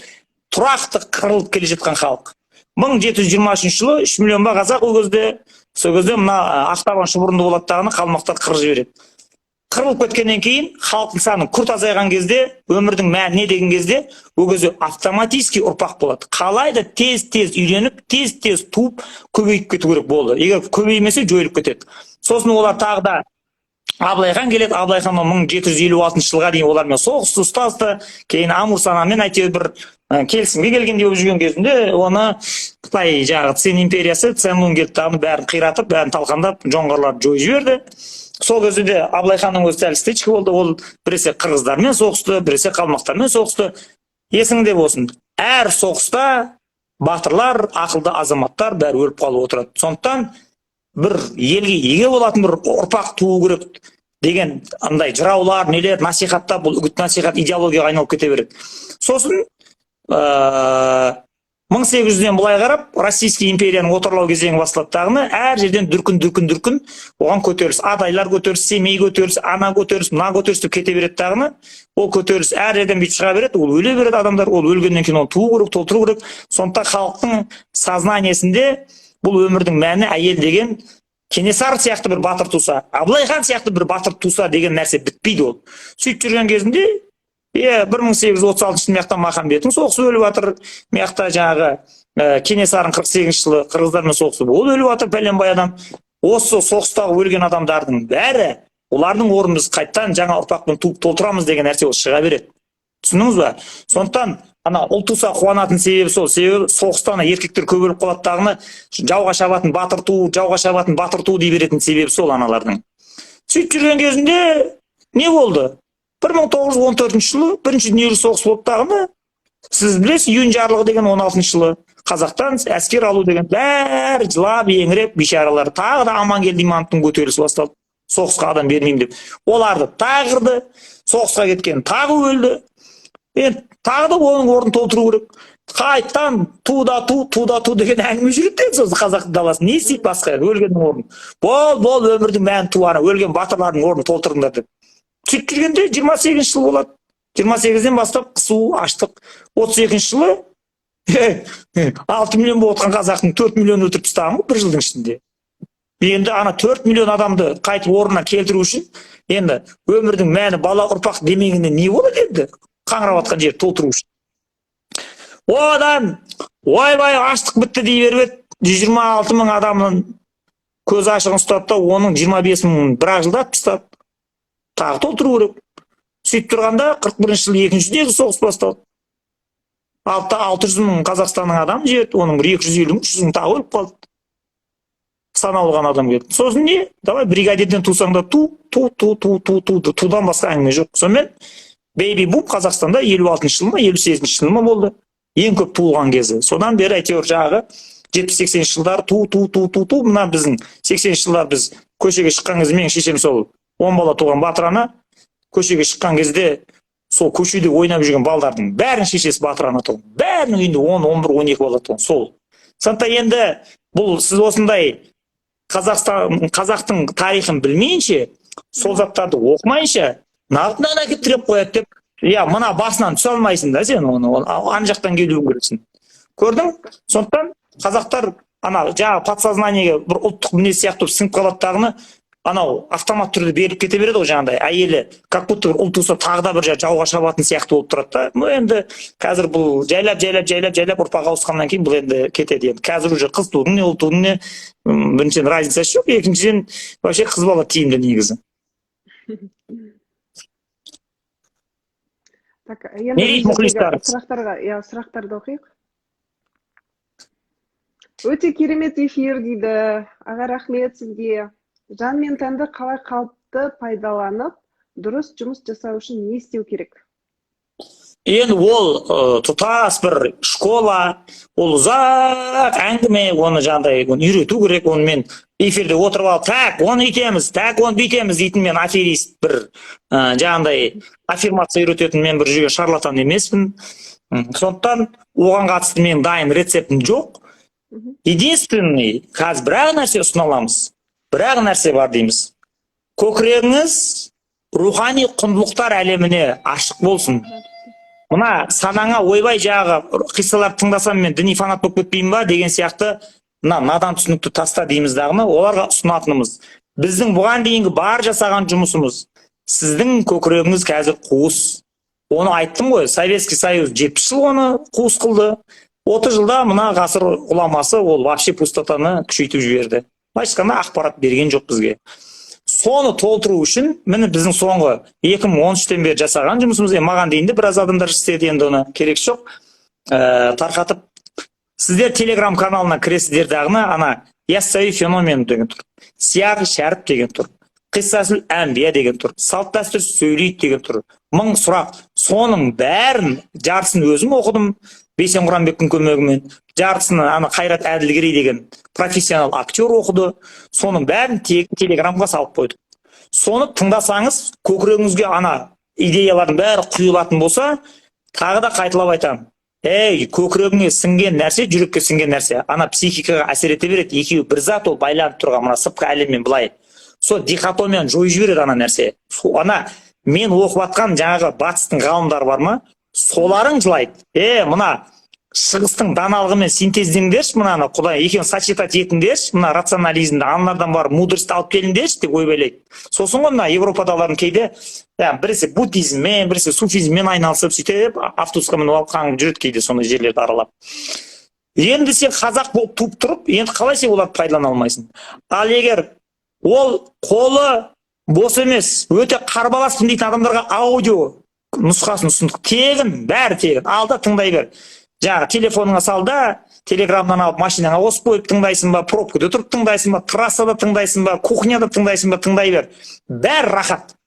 Speaker 2: тұрақты қырылып келе жатқан халық. 1723 жылы 3 миллион ба қазақ ол кезде, сол кезде мына ақтабан шұбырынды болаттағыны қалмақтар қырып жібереді. Қырылып кеткеннен кейін халықтың саны күрт азайған кезде, өмірдің мәні не деген кезде, ол кезде автоматически ұрпақ болады. Қалайда тез үйреніп, тез туып, көбейіп кету керек болды. Егер көбеймесе жойылып кетеді. Сосын олар тағы да Абылайхан келеді. Абылайхан 1756 жылға дейін олармен соғысты, ұстасты. Кейін Амурсанамен әйтеуір бір келісімге келгендей болып жүрген кезінде оны Қытай жағы Цин империясы, Цэнлун келді дағыны бәрін қиратып, бәрін талқандап, жоңғарларды жойып жіберді. Сол кезде де Абылайханның өзі сәл стычка болды. Ол біресе қырғыздармен соғысты, біресе қалмақтармен соғысты. Есіңде болсын. Әр соғыста батырлар, ақылды азаматтар бәрі өліп қалып отырады. Сондықтан бір елге еге болатын бір ұрпақ туу керек деген андай жыраулар, нелер насихаттап, бұл үгіт насихат идеологияға айналып кете береді. Сосын 1800-ден былай қарап, Российский империяның отарлау кезеңі басталады дағыны, әр жерден дүркін оған көтеріліс, адайлар көтеріліс, семей көтеріліс, ана көтеріліс, мына көтеріліс деп кете береді дағыны. Ол көтеріліс әр жерден бүйтіп шыға береді, ол өле береді адамдар, ол өлгеннен кейін оны туу керек, толтыру керек. Сондықтан халықтың сознаниясінде бұл өмірдің мәні әйел деген Кенесары сияқты бір батыр туса, Абылайхан сияқты бір батыр туса деген нәрсе бітпейді ол. Сөйтіп жүрген кезінде 1836 мияқтан Махамбеттің соғысы өліп жатыр, мияқта жаңағы Кенесарының 48 жылы қырғыздармен соғысы ол өліп жатыр, пәленбай адам. Осы соғыстағы өлген адамдардың бәрі, олардың орнын біз қайттан жаңа ұрпақпен туып толтырамыз деген нәрсе ол шыға береді. Түсіндіңіз ба? Сондықтан ана ұл туса қуанатын себебі сол. Себебі соғыстан еркектер көп өліп қалады дағыны, жауға шабатын батыр туу дей беретін себебі сол аналардың. Сөйтіп жүрген кезінде не болды? 1914 жылы бірінші дүниежүзілік соғыс болып дағыны, сіз білесіз, июнь жарлығы деген 16 жылы қазақтан әскер алу деген бәрі жылап еңіреп бейшаралар, тағы да Амангелді Имановтың көтерілісі басталды. Соғысқа адам бермеймін деп. Оларды тағырды, соғысқа кеткен тағы өлді. Тағы да оның орнын толтыру керек. Қайттан туда ту деген әңгіме жүреді сосын қазақтың даласы. Не істейді басқа өлгеннің орнын? Бол өмірдің мәнін туаны, өлген батырлардың орнын толтырыңдар деп. Сөйтіп жүргенде 28 жыл болады. 28-ден бастап қысу, аштық. 32 жылы 6 миллион болып отқан қазақтың 4 миллион өлтіріп тастаған бір жылдың ішінде. Енді ана 4 миллион адамды қайтып орнына келтіру үшін, енді өмірдің мәні бала ұрпақ демегенде не болады енді? Қаңырап жатқан жер толтыру үшін. Одан ойбай аштық бітті дей беріп, 126 мың адамның көз ашығын ұстады да, оның 25 мың бір-ақ жылда тастады. Тағы толтыру керек. сөйтіп тұрғанда 41 жылы екінші дүниежүзілік соғыс басталды. 600 мың Қазақстанның адам жіберді, оның 250 мың 300 мың тағы өліп қалды. Санаулы ғана адам келді. Сосын не? Давай бригадирден тусаң да тудан басқа әңгіме жоқ. Сонымен бейби бум Қазақстанда 56 жыл ма 58 жыл ма болды. Ең көп туылған кезі. Содан бері әйтеуір жағы 70-80 жылдар мына біздің 80 жылдар біз көшеге шыққан кезде менің шешем сол 10 бала туған Батыр ана көшеге шыққан кезде сол көшеде ойнап жүрген балдардың бәрінің шешесі Батыр ана туған. Бәрінің үйінде 10, 11, 12 бала туған. Сол. Сондықтан енді бұл сіз осындай қазақтың тарихын білмейінше, сол заттарды оқымайынша, нағытынан әкеп тіреп қояды деп, мына басынан түсе алмайсың да сен оны, ан жақтан келуің керексің. Көрдің? Сондықтан қазақтар жаңағы подсознаниеге бір ұлттық мінез сияқты сіңіп қалаттағыны анау автомат түрде беріп кете береді ғой, жаңағыдай әйелі как будто бір ұл туса тағы да бір жауға шабатын сияқты болып тұрады да. Енді қазір бұл жайлап ұрпақ ауысқаннан кейін бұл енді кетеді. Енді қазір уже қыз тудың не ұл тудың не біріншіден разницасы жоқ, екіншіден вообще қыз бала тиімді негізі. Не дейді мұхлистар?
Speaker 1: Сұрақтарды оқиық. Өте керемет эфир дейді. Аға рахмет сізге. Жан мен тәнді қалай қалыпты пайдаланып, дұрыс жұмыс жасау үшін не істеу керек?
Speaker 2: Енді ол тұтас бір школа, ол ұзақ әңгіме, оны жаңағыдай үйрету керек. Оны мен эфирде отырып алып, так, оны үйтеміз, так, оны бүйтеміз дейтін мен аферист бір жаңағыдай аффирмация үйрететін мен бір жүрген шарлатан емеспін. Сондықтан оған қатысты мен дайын рецептім жоқ. Единственный, қазір бір нәрсе ұсына аламыз. Бір нәрсе бар дейміз. Көкірегіңіз рухани құндылықтар әлеміне ашық болсын. Мына санаңа ойбай жағы қиссалар тыңдасам мен діни фанат болып кетпеймін ба деген сияқты надан түсінікті таста дейміз дағыны, оларға ұсынатынымыз. Біздің бұған дейінгі бар жасаған жұмысымыз. Сіздің көкірегіңіз қазір қуыс. Оны айттым ғой, Советский Союз 70 жыл оны қуыс қылды. 30 жылда мына ғасыр ғұламасы ол вообще пустотаны күшейтіп жіберді. Башқана ақпарат берген жоқ бізге. Соны толтыру үшін, міне біздің соңғы 2013-тен бері жасаған жұмысымыз, маған дейін де біраз адамдар істеді, енді оны керек жоқ. Тарқатып, сіздер Телеграм каналына кіресіздер дағына, яссауи феномен деген тұр. Сияғы шәріп деген тұр. Қиссасул әмбия деген тұр. Салт дәстүр сөйлейді деген тұр. 1000 сұрақ. Соның бәрін жартысын өзім оқыдым. Бейсен Құранбектің көмегімен. Жартысını Қайрат Әділгерей деген профессионал актер оқыды. Соның бәрін телеграмға салып қойды. Соны тыңдасаңыз, көкірегіңізге идеялардың бәрі құйылатын болса, тағы да қайталап айтамын. Көкірегіңе сіңген нәрсе, жүрекке сіңген нәрсе. Психикаға әсер ете береді. Екеуі бір зат ол байланып тұрған, мына сыртқы әлеммен былай. Сол дихотомияны жойып жібереді нәрсе. Мен оқып атқан жаңағы батыстың ғалымдары бар ма? Соларың жылайды. Мына шығыстың даналығымен синтездеңдерші, мына Құдай екеуін сочетать етіңдерші, мына рационализмді аналардан бар мудрості алып келіңдерші деп ойбайлайды. Сосын ғой мына Европадалардың кейде біресе буддизммен, біресе суфизммен айналысып сөйтіп автобусқа мініп алып қаңғып жүреді кейде сондай жерлерді аралап. Енді сен қазақ болып туып тұрып, енді қалай сен оларды пайдалана алмайсың? Ал егер ол қолы бос емес, өте қарбаласпын дейтін адамдарға аудио нұсқасын ұсындық. Тегін, бәрі тегін. Алда тыңдай бер. Жаңағы телефоныңа сал да, телеграмнан алып машинаңа қосып қойып тыңдайсың ба, пробкада тұрып тыңдайсың ба, трассада тыңдайсың ба, кухняда тыңдайсың ба, тыңдай бер. Бәрі рахат.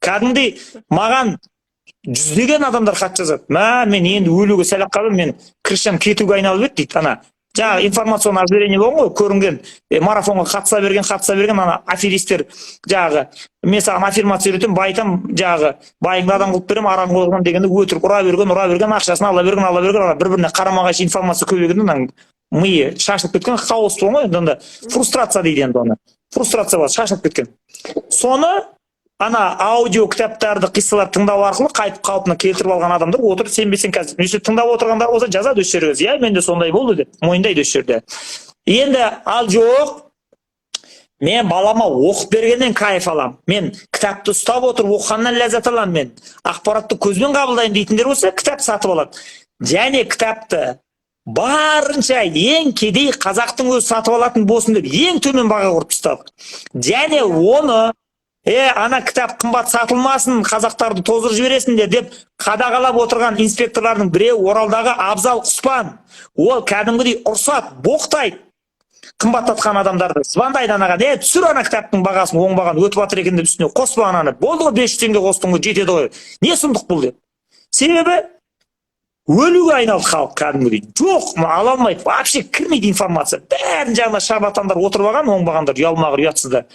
Speaker 2: Кәдімгідей маған жүздеген адамдар хат жазады. Мен енді өлуге сәлақ қалдым, мен кришан кетуге айналып еді дейді. Жаңағы информационный ожирение болған ғой, көрінген марафонға қатыса берген аферистер жаңағы мен саған аффирмация үйретем, байтам жаңағы байыңды адам қылып берем, араң қойған дегенде өтірік ұра берген, ақшасын ала берген, бір-біріне қарама-қайшы информация көбейгенде миы шашылып кеткен, хаос болған ғой, онда фрустрация дейді енді оны. Фрустрация бар, шашылып кеткен. Соны аудио кітаптарды, қиссаларды тыңдау арқылы қайтып қалпына келтіріп алған адамдар отырып сенбесең қазір. Өйстіп тыңдап отырғандар болса жазады өз жерге. Менде сондай болды деп, мойындайды өз жерде. Енді ал жоқ, мен балама оқып бергеннен кайф алам. Мен кітапты ұстап отырып оқығаннан ләззат алам. Мен ақпаратты көзбен қабылдайын дейтіндер болса, кітап сатып алады. Және кітапты барынша ең кедей қазақтың өзі сатып алатын болсын деп ең төмен баға қойып тастадық. Және оны ана кітап қымбат сатылмасын, қазақтарды тоздырып жібересіңдер деп қадағалап отырған инспекторлардың біреуі Оралдағы Абзал Құспан. Ол кәдімгідей ұрсат, боқтайды қымбаттатқан адамдарды. Звондайды анаға, түсір ана кітаптың бағасын, оңбаған өтіп жатыр екен деп үстіне қоспа ананы. Болды ғой 500 теңге қостың ғой, жетеді ғой. Не сұмдық бұл деп. Себебі өлуге айналды халық кәдімгідей. Жоқ, ала алмайды, вообще кірмейді информация. Бәрін жағына шарбатандар отырып алған, оңбағандар, ұялмағыр, ұятсыздар.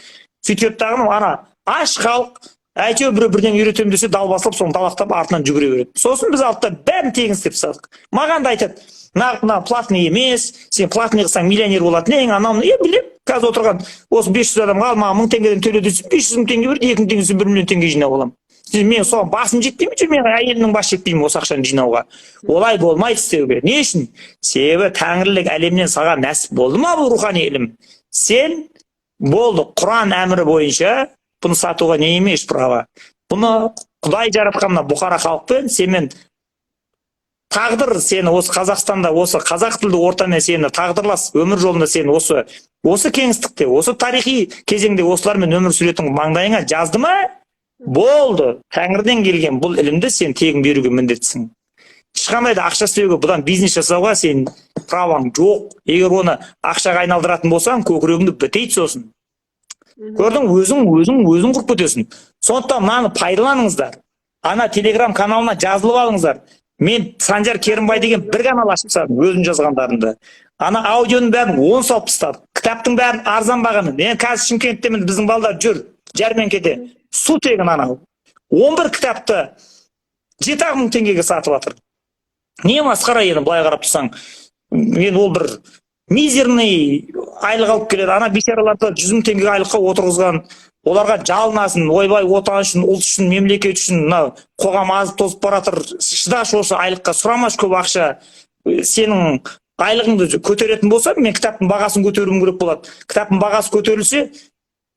Speaker 2: Сөйтіп тағын ана аш халық әйтеуір бірден үйретемін десе далбасылып соны далақтап артынан жүгіре береді. Сосын біз алдыда бәрін тегін істеп тастадық. Маған да айтады, мына платный емес, сен платный қылсаң миллионер болатын ең, анау білем. Қазір отырған осы 500 адамға ал маған 1000 теңгеден төле десем 500 мың теңге берді, 2000 теңгесін 1 миллион теңге жинап аламын. Мен соған басым жетпеймін, мен әйелімнің басы жетпеймін осы ақшаны жинауға. Олай болмайды істеуге. Не үшін? Себебі тәңірлік әлемнен саған нәсіп болды ма бұл рухани ілім? Сен болды, Құран әмірі бойынша бұны сатуға не емес право. Бұны Құдай жаратқанына бұқара халықпен сенмен тағдыр сені осы Қазақстанда, осы қазақ тілді ортамен сені тағдырлас өмір жолында сені осы кеңістікте, осы тарихи кезеңде осылармен өмір сүретін маңдайыңа жазды ма? Болды. Тәңірден келген бұл ілімді сен тегін беруге міндеттісің. Ешқандай да ақша істеуге, бұдан бизнес жасауға сен праваң жоқ. Егер оны ақшаға айналдыратын болсаң, көкірегіңді бітейді сосын. Көрдің, өзің құрып кетесің. Сондықтан мынаны пайдаланыңыздар. Ана телеграм каналына жазылып алыңыздар. Мен Санжар Керімбай деген бір канал ашып тастадым, өзім жазғандарымды. Ана аудионың бәрін 10 салып тастадым. Кітаптың бәрін арзан бағаны. Мен қазір Шымкенттемін, біздің балдар жүр жәрмеңкеде. Су тегін анау. 11 кітапты 7-000 теңгеге сатып жатыр. Не масқара еді былай қарап тұрсаң. Мен ол бір мизерный айлық алып келеді. Ана бейшараларды 100 000 теңгеге айлыққа отырғызған. Оларға жалынасын, ойбай отан үшін, ұлт үшін, мемлекет үшін, қоғам азып тозып баратыр. Шыдаш осы айлыққа, сұрамаш көп ақша. Сенің айлығыңды көтеретін болса, мен кітаптың бағасын көтеруім керек болады. Кітаптың бағасы көтерілсе,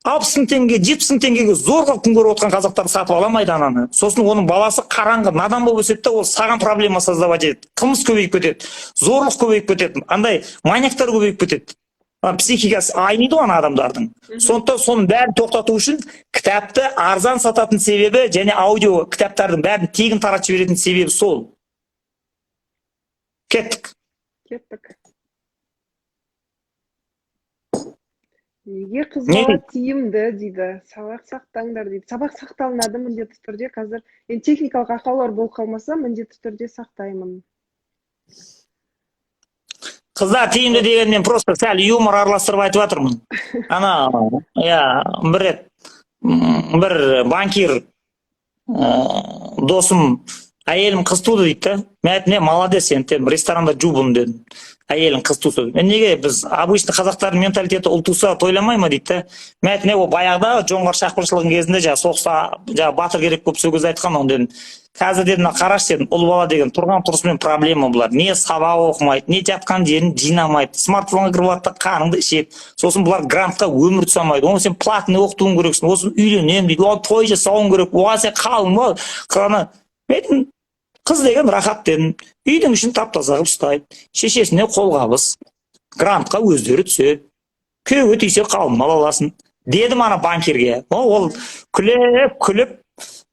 Speaker 2: 60 000 теңге, 70 000 теңгеге зорға күн көріп отқан қазақтар сатып аламайды ананы. Сосын оның баласы қараңғы, надан болып өседі, ол саған проблема создавать етеді. Қылмыс көбейіп кетеді, зорлық көбейіп кетеді, андай маньяктар көбейіп кетеді. Психикасы айниды ана адамдардың. Сондықтан соның бәрін тоқтату үшін кітапты арзан сататын себебі және аудио кітаптардың бәрін тегін таратып жіберетін себебі сол. Кеттік.
Speaker 3: Неге қызға тиімді дейді, сабақ сақтаңдар дейді. Сабақ сақталынады міндетті түрде қазір. Техникалық ақаулар болып қалмаса, міндетті түрде сақтаймын.
Speaker 2: Қыздар тиімді дегенмен просто сәл юмор араластырып айтып жатырмын. Ана, бір банкир досым әйелім қыз туды дейді. Мен айтым, молодец, сен ресторанда жубым дедім. Әйелің қыз туса. Неге біз обычно қазақтардың менталитеті ұл туса тойламай ма дейді. Мен айтым, ол баяғыда жоңғар шапқыншылығының кезінде соғыста батыр керек болып сол кезде айтқан оны дедім. Қазір дедім, қараш дедім, ұл бала деген тұрған тұрысымен проблема бұлар. Не сабақ оқымайды, не жатқан жерін жинамайды, смартфонға кіріп жатты, қаныңды ішеді. Сосын бұлар грантқа өмір түсе. Оны сен платный оқытуың керексің, осы үйленемін дейді, той жасауың керек, оған сен қалың ба? Қана мен қыз деген рахат дедім. Үйдің ішін тап-таза қылып ұстайды, шешесіне қолғабыс, грантқа өздері түседі. Күйеуге тисе қалың мал аласың. Дедім ана банкирге. Ол күліп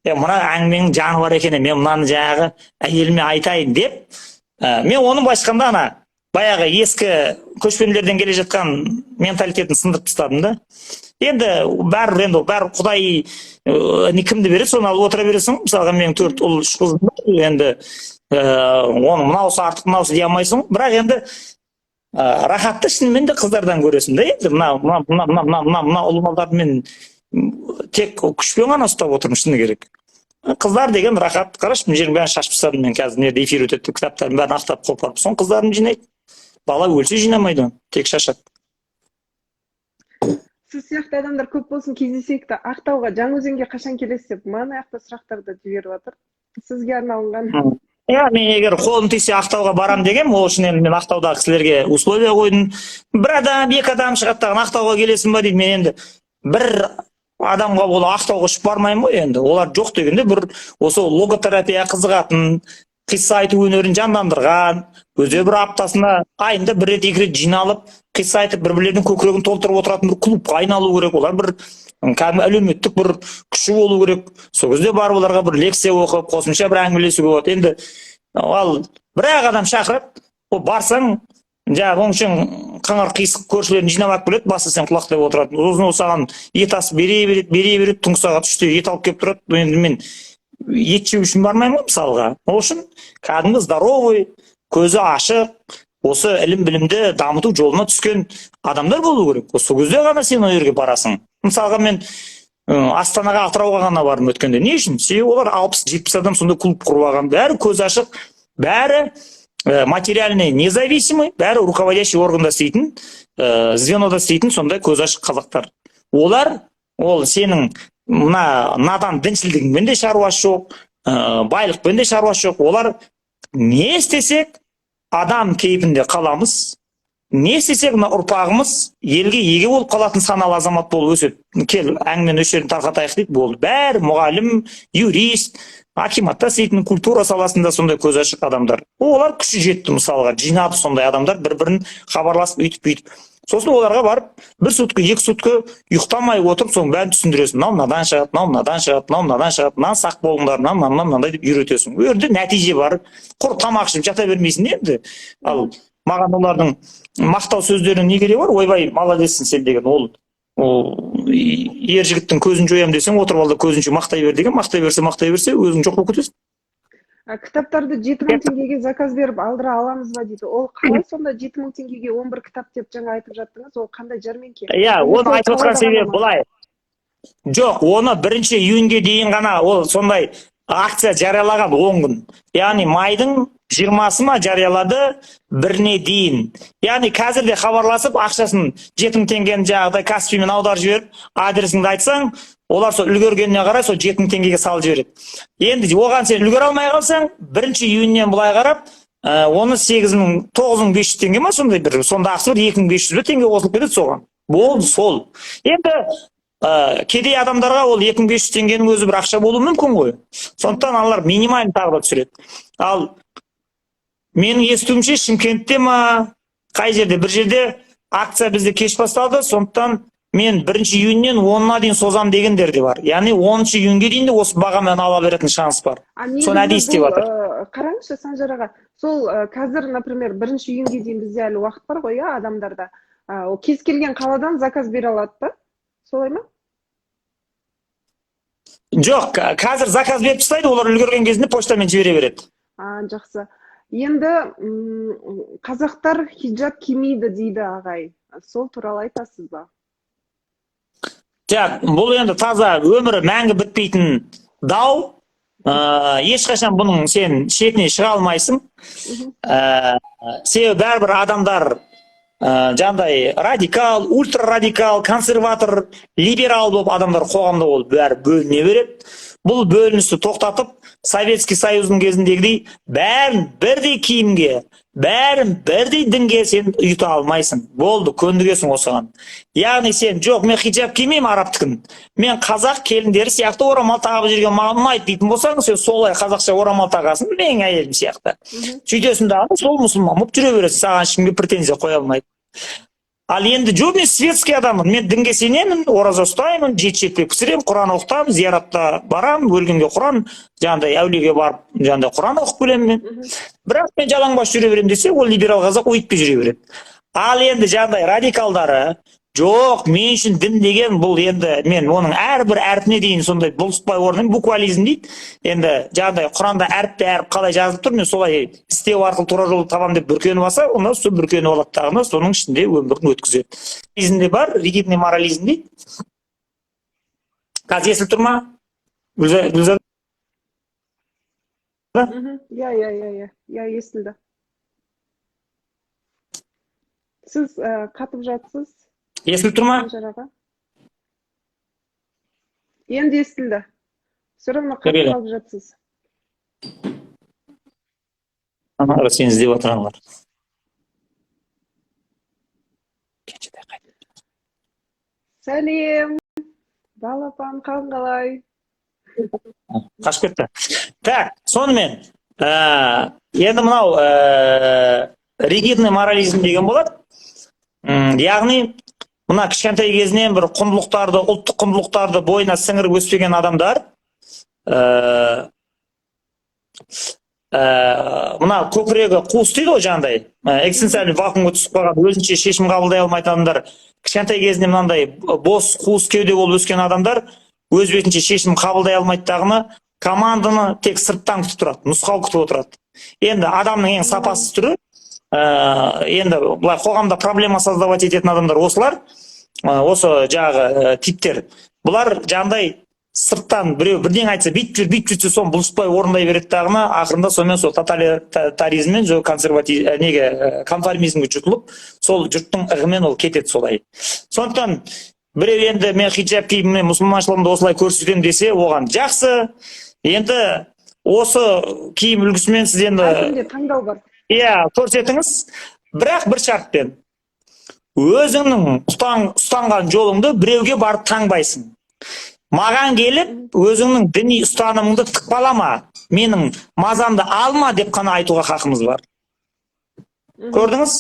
Speaker 2: мына әңгіменің жаны бар екен, мен мынаны жаңағы әйеліме айтайын деп, мен оның басқанда ана баяғы ескі көшпенділерден келе жатқан менталитетін сындырып тастадым да. Енді бәрі Құдай кімді береді, соны алып отыра бересің. Мысалға мен 4 ұл 3 қыз бар, енді оны мынаусы артық, мынаусы дей алмайсың. Бірақ енді рахатты шынымен де қыздардан көресің да. Енді мына ұл балдарды мен тек күшпен ғана ұстап отырмын, шыны керек. Қыздар деген рахат. Қарашы, мен жерін бәрін шашып тастадым. Мен қазір неде эфир өтеді, кітаптарын бәрін ақтап қопарып, соның қыздарын жинайды. Бала өлсе жинамайды, тек шашады.
Speaker 3: Сіз сияқты адамдар көп болсын, кездесейік та Ақтауға, Жаңаөзенге қашан келесіз деп мана аяқта сұрақтарды жіберіп жатыр. Сізге арналған.
Speaker 2: Мен егер қолым тисе Ақтауға барам деген, ол үшін енді мен Ақтаудағы кісілерге условия қойдым. Бір адам, 2 адам шығады, Ақтауға келесің ба дейді. Мен енді бір адамға ол Ақтауға ұшып бармаймын ғой енді. Олар жоқ дегенде бір осы логотерапия қызығатын, қисса айту өнерін жандандырған, өзі бір аптасына айында бір рет екі рет жиналып қисса айтып бір бірлерінің көкірегін толтырып отыратын бір клубқа айналу керек. Олар бір кәдімгі әлеуметтік бір күші болу керек. Сол кезде барып оларға бір лекция оқып, қосымша бір әңгімелесуге болады. Енді ал бір ақ адам шақырып, ол барсаң, оның үшін қыңыр қисық көршілерін жинап алып келеді, басы сен құлақтай отырады. Сосын ол саған ет асып бере береді, түнгі сағат 3-те ет алып келіп тұрады. Енді мен ет жеу үшін бармаймын ғой мысалға. Ол үшін кәдімгі здоровый, көзі ашық, осы ілім білімді дамыту жолына түскен адамдар болу керек. Сол кезде ғана сен ол жерге барасың. Мысалға мен Астанаға, Атырауға ғана бардым өткенде. Не үшін? Себебі олар 60-70 адам сонда клуб құрып алған. Бәрі көзі ашық, бәрі материальный независимый, бәрі руководящий органда істейтін, звенода істейтін сондай көзі ашық қазақтар. Олар, ол сенің мына надан діншілдігіңмен де шаруасы жоқ, байлықпен де шаруасы жоқ. Олар не істесек адам кейпінде қаламыз, не істесек мына ұрпағымыз елге еге болып қалатын саналы азамат болып өседі. Кел, әңгімені өшерін тарқатайық дейді, болды. Бәрі мұғалім, юрист, акиматта істейтін, культура саласында сондай көз ашық адамдар. Олар күші жетті мысалға, жинады сондай адамдар, бір-бірін хабарласып үйтіп. Сосын оларға барып, бір сутка, екі сутка ұйықтамай отырып, соның бәрін түсіндіресің. Мынадан шығады, мынадан шығады, мынадан шығады, мынаны сақ болыңдар, мынандай деп үйретесің. Ол жерде нәтиже бар. Құр тамақ ішіп жата бермейсің енді. Ал маған олардың мақтау сөздерінің не керегі бар? Ойбай, молодецсің сен деген. Ол ер жігіттің көзін жоям десең, отырып алды көзінше мақтай бер деген, мақтай берсе, өзің жоқ болып кетесің.
Speaker 3: Кітаптарды 7000 теңгеге заказ беріп алдыра аламыз ба дейді. Ол қалай сонда 7000 теңгеге 11 кітап деп жаңа айтып жаттыңыз? Ол қандай жәрмеңке?
Speaker 2: Иә, оны айтып отқан себебі былай. Жоқ, оны 1 июньге дейін ғана ол сондай акция жариялаған 10 күн. Яғни майдың 20-сы ма жариялады 1-не дейін. Яғни қазір де хабарласып, ақшасын 7000 теңгені жаңағыдай Каспиймен аударып жіберіп, адресіңді айтсаң, олар сол үлгергеніне қарай сол 7000 теңгеге салып жібереді. Енді оған сен үлгере алмай қалсаң, 1 июньнен былай қарап, оны 9500 теңге ма сондай бір, сонда ақысы бір 2500 теңге қосылып кетеді соған. Болды сол. Енді кедей адамдарға ол 2500 теңгенің өзі бір ақша болуы мүмкін ғой. Сондықтан алар минимальный тағы да түсіреді. Ал менің естуімше Шымкентте ма, қай жерде, бір жерде акция бізде кеш басталды, сондықтан мен 1 июньнен 10-на дейін созам дегендер де бар. Яғни 10 июньге дейін де осы бағамен ала беретін шанс бар. Соны әдейі істеп жатыр.
Speaker 3: Қараңызшы Санжар аға, сол қазір, например, 1 июньге дейін бізде әлі уақыт бар ғой, адамдарда. Кез келген қаладан заказ бере алады да? Солай ма?
Speaker 2: Жоқ, қазір заказ беріп тастайды, олар үлгерген кезінде поштамен жібере береді.
Speaker 3: Жақсы. Енді қазақтар хиджаб кимейді дейді ағай. Сол туралы айтасыз ба?
Speaker 2: Жоқ, бұл енді таза өмірі мәңгі бітпейтін дау. Ешқашан бұның сен шетіне шыға алмайсың. Себебі бәрібір адамдар жандай радикал, ультрарадикал, консерватор, либерал болып адамдар қоғамда болып бәрі бөліне береді. Бұл бөліністі тоқтатып, Советский Союздың кезіндегідей бәрін бірдей киімге, бәрін бірдей дінге сен ұйыта алмайсың. Болды, көндігесің осыған. Яғни сен, жоқ, мен хиджаб кимеймін арабтікін. Мен қазақ келіндері сияқты орамал тағып жүрген маған ұнайды дейтін болсаң, сен солай қазақша орамал тағасың, менің әйелім сияқты. Сөйтесің дағы, сол мұсылман болып жүре бересің, саған ешкімге претензия қоя алмайды. Ал енді жоқ, мен светский адаммын, мен дінге сенемін, ораза ұстаймын, жеті пісіремін, Құран оқытамын, зияратта барамын, өлгенге Құран, жаңағыдай әулиеге барып, жаңағыдай Құран оқып келемін мен. Бірақ мен жалаңбас жүре беремін десе, ол либерал қазақ өйтпей жүре береді. Ал енді жаңағыдай радикалдары, жоқ, мен үшін дін деген бұл енді мен оның әрбір әрпіне дейін сондай бұлсықпай орнаймын, буквализм дейді. Енді жаңағыдай Құранда әріпте әріп қалай жазылып тұр, мен солай істеу арқылы тура жолды табамын деп бүркеніп алса, онда сол бүркеніп алады дағыны, соның ішінде өмірін өткізеді. Морализмде бар, ригидный морализм дейді. Қазір естіліп тұр ма? Гүлзар?
Speaker 3: Иә, естілді. Сіз қатып жатсыз?
Speaker 2: Естіліп тұр ма?
Speaker 3: Енді естілді. Все равно қатып қалып жатсыз.
Speaker 2: Сен іздеп отырғанлар.
Speaker 3: Сәлем, балапан, қалың қалай?
Speaker 2: Қашып кетті. Так, сонымен Енді мынау ригидный морализм деген болады. Яғни мына кішкентай кезінен бір құндылықтарды, ұлттық құндылықтарды бойына сіңіріп өспеген адамдар мына көкірегі қуыс дейді ғой жаңағыдай, экзистенциальный вакуумға түсіп қалған, өзінше шешім қабылдай алмайтын адамдар, кішкентай кезінде мынандай бос қуыс кеуде болып өскен адамдар өз бетінше шешім қабылдай алмайтындағыны команданы тек сырттан күтіп тұрады, нұсқау күтіп отырады. Енді адамның ең сапасыз түрі, енді былай қоғамда проблема создавать ететін адамдар осылар, осы жағы типтер. Бұлар жаңағыдай сырттан біреу бірден айтса бүйтіп жүрсе соны бұлыспай орындай береді дағыны, ақырында сонымен сол тоталитаризммен конформизмге жұтылып, сол жұрттың ығымен ол кетеді солай. Сондықтан біреу енді мен хиджаб киіп мұсылманшылығымды осылай көрсетемін десе, оған жақсы. Енді осы киім үлгісімен сіз енді
Speaker 3: таңдау бар.
Speaker 2: Иә, көрсетіңіз, бірақ бір шартпен. Өзіңнің ұстанған жолыңды біреуге барып таңбайсың. Маған келіп, өзіңнің діни ұстанымыңды тықпалама, менің мазамды алма деп қана айтуға хақымыз бар. Көрдіңіз?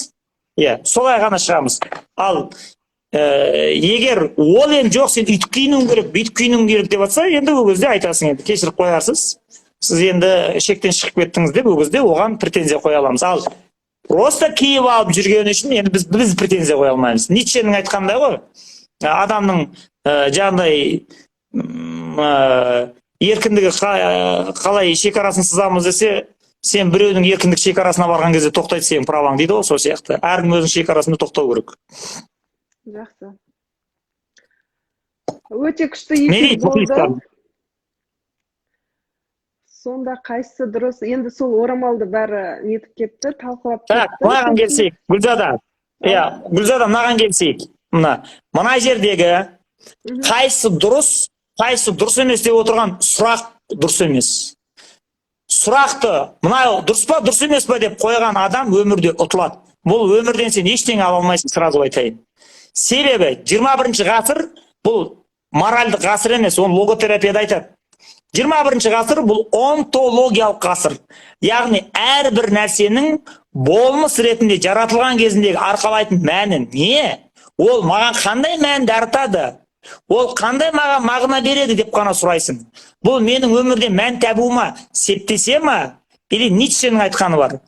Speaker 2: Иә, солай ғана шығамыз. Ал егер ол енді жоқ, сен үйтіп киінуің керек, бүйтіп киінуің керек деп жатса, енді ол кезде айтасың, енді кешіріп қоярсыз. Сіз енді шектен шығып кеттіңіз деп, ол кезде оған претензия қоя аламыз. Ал просто киіп алып жүргені үшін енді біз претензия қоя алмаймыз. Ницшенің айтқандай ғой, адамның жаңағыдай еркіндігі қалай шекарасын сызамыз десе, сен біреудің еркіндік шекарасына барған кезде тоқтайды сенің праваң дейді ғой, сол сияқты. Әркім өзінің шекарасында тоқтау керек.
Speaker 3: Жақсы. Өте күшті эфир болды. Сонда қайсысы дұрыс? Енді сол орамалды бәрі нетіп кетті, талқылап кетті.
Speaker 2: Мынаған келсек, Гүлзада. Иә, Гүлзада, мынаған келсек. Мына жердегі қайсы дұрыс емес деп отырған сұрақ дұрыс емес. Сұрақты, мына дұрыс па, дұрыс емес па деп қойған адам өмірде ұтылады. Бұл өмірден сен ештеңе ала алмайсың, сразу айтайын. Себебі 21 ғасыр бұл моральдық ғасыр емес, оны логотерапияда айтады. 21 ғасыр бұл онтологиялық ғасыр. Яғни әрбір нәрсенің болмыс ретінде жаратылған кезіндегі арқалайтын мәні не? Ол маған қандай мән дарытады? Ол қандай маған мағына береді деп қана сұрайсың. Бұл менің өмірде мән табуыма септесе ма? Или Ницшенің айтқаны бар.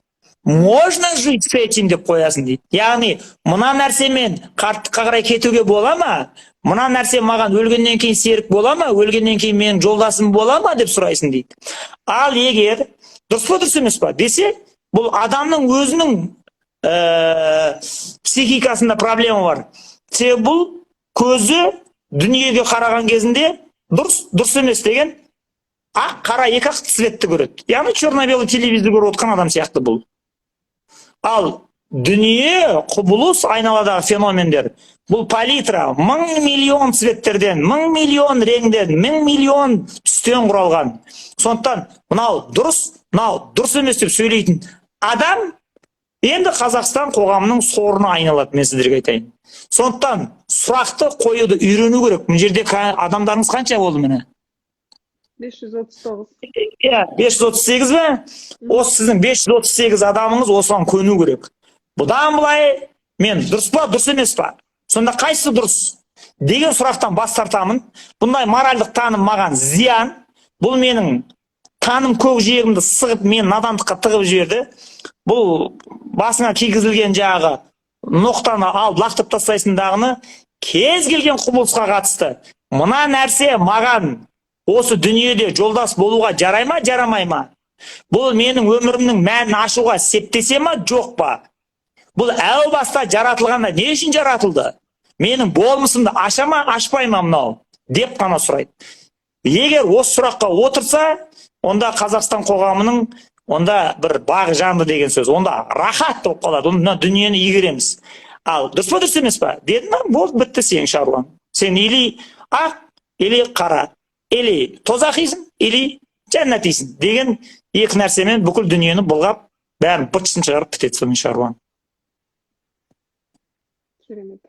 Speaker 2: Можно жить с этим деп қоясың дейді. Яғни, мына нәрсемен қарттыққа қарай кетуге бола ма? Мына нәрсе маған өлгеннен кейін серік бола ма? Өлгеннен кейін менің жолдасым бола ма деп сұрайсың дейді. Ал егер дұрыс па дұрыс емес па десе, бұл адамның өзінің психикасында проблема бар. Себебі бұл көзі дүниеге қараған кезінде дұрыс емес деген ақ қара екі ақ цветті көреді. Яғни черно-белый телевизор көріп отқан адам сияқты бұл. Ал дүние, құбылыс, айналадағы феномендер, бұл палитра 1000 миллион цветтерден, 1000 миллион реңден, 1000 миллион түстен құралған. Сондықтан мынау дұрыс емес деп сөйлейтін адам енді Қазақстан қоғамының сорына айналады, мен сіздерге айтайын. Сондықтан сұрақты қоюды үйрену керек. Бұл жерде адамдарыңыз қанша болды міне?
Speaker 3: 539.
Speaker 2: Иә, 538 бе? Осы сіздің 538 адамыңыз осыған көну керек. Бұдан былай мен дұрыс па, дұрыс емес па? Сонда қайсысы дұрыс? Деген сұрақтан бас тартамын. Бұндай моральдық таным маған зиян. Бұл менің таным көк жиегімді сығып, мен надандыққа тығып жіберді. Бұл басыңа кигізілген жағы ноқтаны алып лақтырып тастайсындағыны кез келген құбылысқа қатысты. Мына нәрсе маған осы дүниеде жолдас болуға жарай ма, жарамай ма? Бұл менің өмірімнің мәнін ашуға септесе ма, жоқ па? Бұл әу баста жаратылғанда не үшін жаратылды? Менің болмысымды аша ма, ашпай ма мынау? Деп қана сұрайды. Егер осы сұраққа отырса, онда Қазақстан қоғамының онда бір бағы жанды деген сөз. Онда рахат болып қалады. Онда дүниені игереміз. Ал дұрыс па, дұрыс емес па? Деді ма, болды, бітті сен шаруаң. Сен или ақ, или қара, или тозақисың, или жәннатисың деген екі нәрсемен бүкіл дүниені бұлғап, бәрін бытшысын шығарып бітеді соның шаруаң.
Speaker 3: Керемет.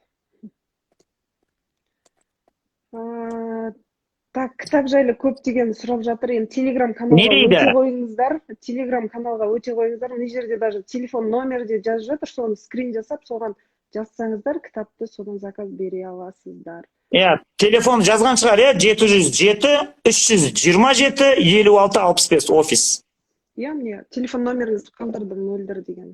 Speaker 3: Так, кітап жайлы көптеген сұрап жатыр. Енді Телеграм
Speaker 2: Не
Speaker 3: каналға
Speaker 2: дейді?
Speaker 3: өте қойыңыздар. Телеграм каналға өте қойыңыздар. Мына жерде даже телефон номерде жазып жатыр. Соны скрин жасап, соған жазсаңыздар, кітапты содан заказ бере аласыздар.
Speaker 2: Телефон жазған шығар, 707 327 56 65 офис.
Speaker 3: Міне телефон номеріңізді қалдырдым, мөлдір деген.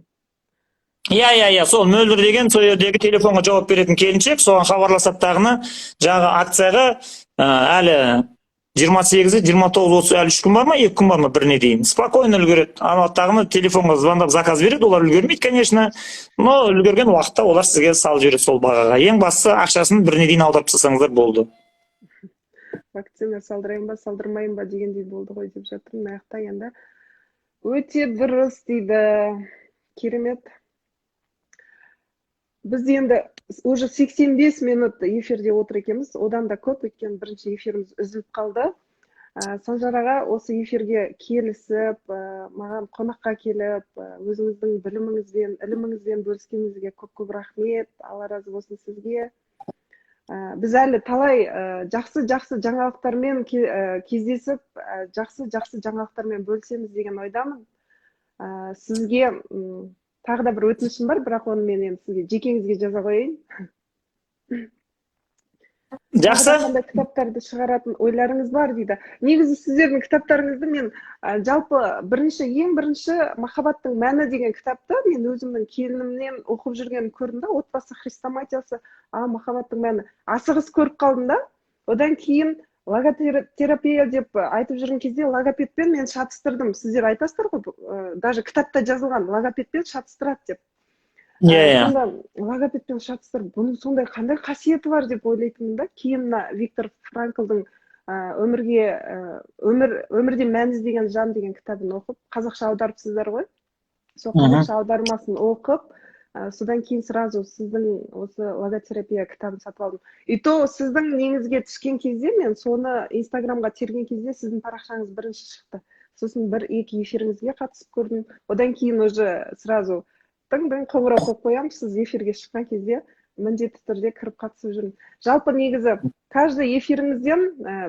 Speaker 2: Сол мөлдір деген сол жердегі телефонға жауап беретін келіншек, соған хабарласып тағыны жаңағы акцияға әлі 28, 29, 30 әлі 3 күн бар ма, 2 күн бар ма, біріне дейін. Спокойно үлгереді. Тағыны телефонға звондап заказ береді, олар үлгермейді, конечно, но үлгерген уақытта олар сізге салып жібереді сол бағаға. Ең бастысы ақшасын біріне дейін аударып тастасаңыздар болды.
Speaker 3: Вакцина салдырайын ба, салдырмайын ба дегендей болды ғой деп жатырмын. Мына жақта енді өте дұрыс дейді. Керемет. Біз енді уже 85 минут эфирде отыр екенбіз. Одан да көп, өйткені бірінші эфиріміз үзіліп қалды. Санжар аға осы эфирге келісіп, маған қонаққа келіп, өзіңіздің біліміңізбен, іліміңізбен бөліскеніңізге көп рахмет. Алла разы болсын сізге. Біз әлі талай жақсы жаңалықтармен кездесіп, жақсы жаңалықтармен бөлісеміз деген ойдамын. Сізге тағы да бір өтінішім бар, бірақ оны мен енді сізге жекеңізге жаза қояйын.
Speaker 2: Жақсы.
Speaker 3: Қандай кітаптарды шығаратын ойларыңыз бар дейді. Негізі сіздердің кітаптарыңызды мен жалпы ең бірінші махаббаттың мәні деген кітапты мен өзімнің келінімнен оқып жүргенін көрдім да, отбасы хрестоматиясы, махаббаттың мәні. Асығыс көріп қалдым да. Одан кейін логотерапия деп айтып жүрген кезде логопедпен мен шатыстырдым. Сіздер айтасыздар ғой, даже кітапта жазылған логопедпен шатыстырады деп. Сонда логопедпен шатыстырып, бұның сондай қандай қасиеті бар деп ойлайтынмын да. Кейін Виктор Франклдың өмірде мән іздеген жан деген кітабын оқып, қазақша аударыпсыздар ғой. Сол қазақша аудармасын оқып, содан кейін сразу сіздің осы логотерапия кітабын сатып алдым. И то сіздің неңізге түскен кезде, мен соны инстаграмға терген кезде сіздің парақшаңыз бірінші шықты. Сосын 1-2 эфиріңізге қатысып көрдім. Одан кейін уже сразу қоңырау қойып қоямын, сіз эфирге шыққан кезде міндетті түрде кіріп қатысып жүрмін. Жалпы негізі каждый эфиріңізден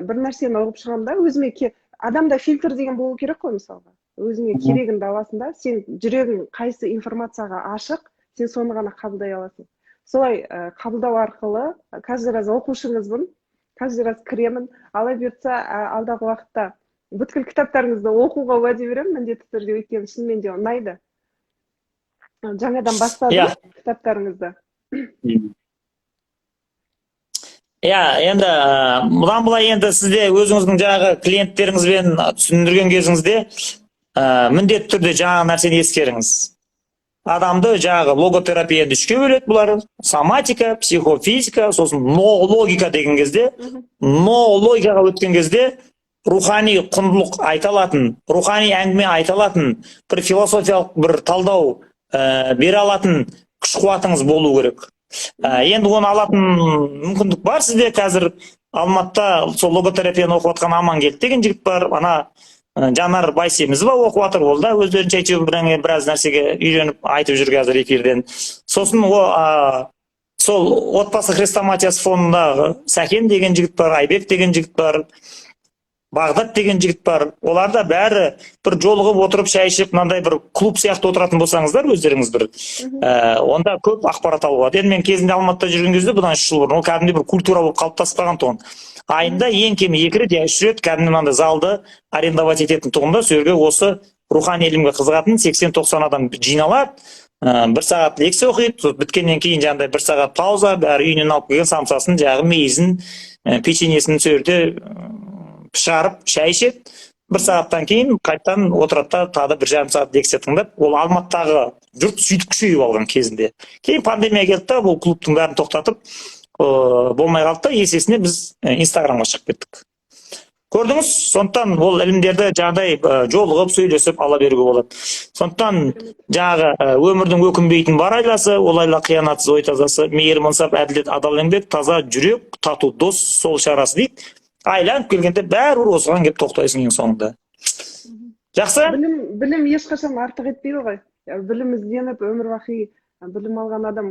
Speaker 3: бір нәрсені ұғып шығамын да, өзіме адамда фильтр деген болу керек қой мысалға. Өзіңе керегіңді аласың да, сен жүрегің қайсы информацияға ашық, сен соны ғана қабылдай аласың. Солай қабылдау арқылы каждый раз оқушыңызбын, каждый раз кіремін. Алла бұйыртса алдағы уақытта бүткіл кітаптарыңызды оқуға уәде беремін, міндетті түрде, өйткені шынымен де ұнайды. Жаңадан бастадым кітаптарыңызды.
Speaker 2: Енді бұдан былай енді сізде өзіңіздің жаңағы клиенттеріңізбен түсіндірген кезіңізде міндетті түрде жаңағы нәрсені ескеріңіз. Адамды жаңағы логотерапияны 3-ке бөледі бұлар. Соматика, психофизика, сосын логика деген кезде, логикаға өткен кезде рухани құндылық айта алатын, рухани әңгіме айта алатын, бір философиялық бір талдау бере алатын күш қуатыңыз болу керек. Енді оны алатын мүмкіндік бар сізде. Қазір Алматыда сол логотерапияны оқып жатқан Амангелді деген жігіт бар. Ана Жанар Байсемізова оқып жатыр. Ол да өздерінше әйтеуір біраз нәрсеге үйреніп айтып жүр қазір эфирден. Сосын сол отбасы хрестоматиясы фонындағы Сәкен деген жігіт бар, Айбек деген жігіт бар, Бағдат деген жігіт бар. Оларда бәрі бір жолығып отырып шай ішіп, мынандай бір клуб сияқты отыратын болсаңыздар, өздеріңіз бір, онда көп ақпарат алуға. Енді мен кезінде Алматыда жүрген кезде, бұдан 3 жыл бұрын, ол кәдімгі бір культура болып қалыптасып қалған тұғын. Айында ең кемі 2 рет, 3 рет кәдімгі мынандай залды арендовать ететін тұғында, сол жерге осы рухани ілімге қызығатын 80-90 адам жиналады. 1 сағат лекция оқиды, біткеннен кейін жаңағыдай 1 сағат пауза, бәрі үйінен алып келген самсасын, жаңағы мейізін, печеньесін сол жерде шығарып шай ішеді. 1 сағаттан кейін қайтадан отырады, тағы 1,5 сағат лекция тыңдап. Ол Алматыдағы жұрт сөйтіп күшейіп алған кезінде. Кейін пандемия келді да, бұл клубтың бәрін тоқтатып болмай қалды да, есесіне біз инстаграмға шығып кеттік. Көрдіңіз? Сондықтан ол ілімдерді жаңағыдай жолығып, сөйлесіп ала беруге болады. Сондықтан жаңағы өмірдің өкінбейтін бар айласы, ол айла қиянатсыз ой тазасы, мейірім, ынсап, әділет, адал еңбек, таза жүрек, тату дос, сол шарасы дейді. Айланып келгенде бәрібір осыған келіп тоқтайсың ең соңында. Жақсы?
Speaker 3: Білім ешқашан артық етпейді ғой. Білім ізденіп, өмір бақи білім алған адам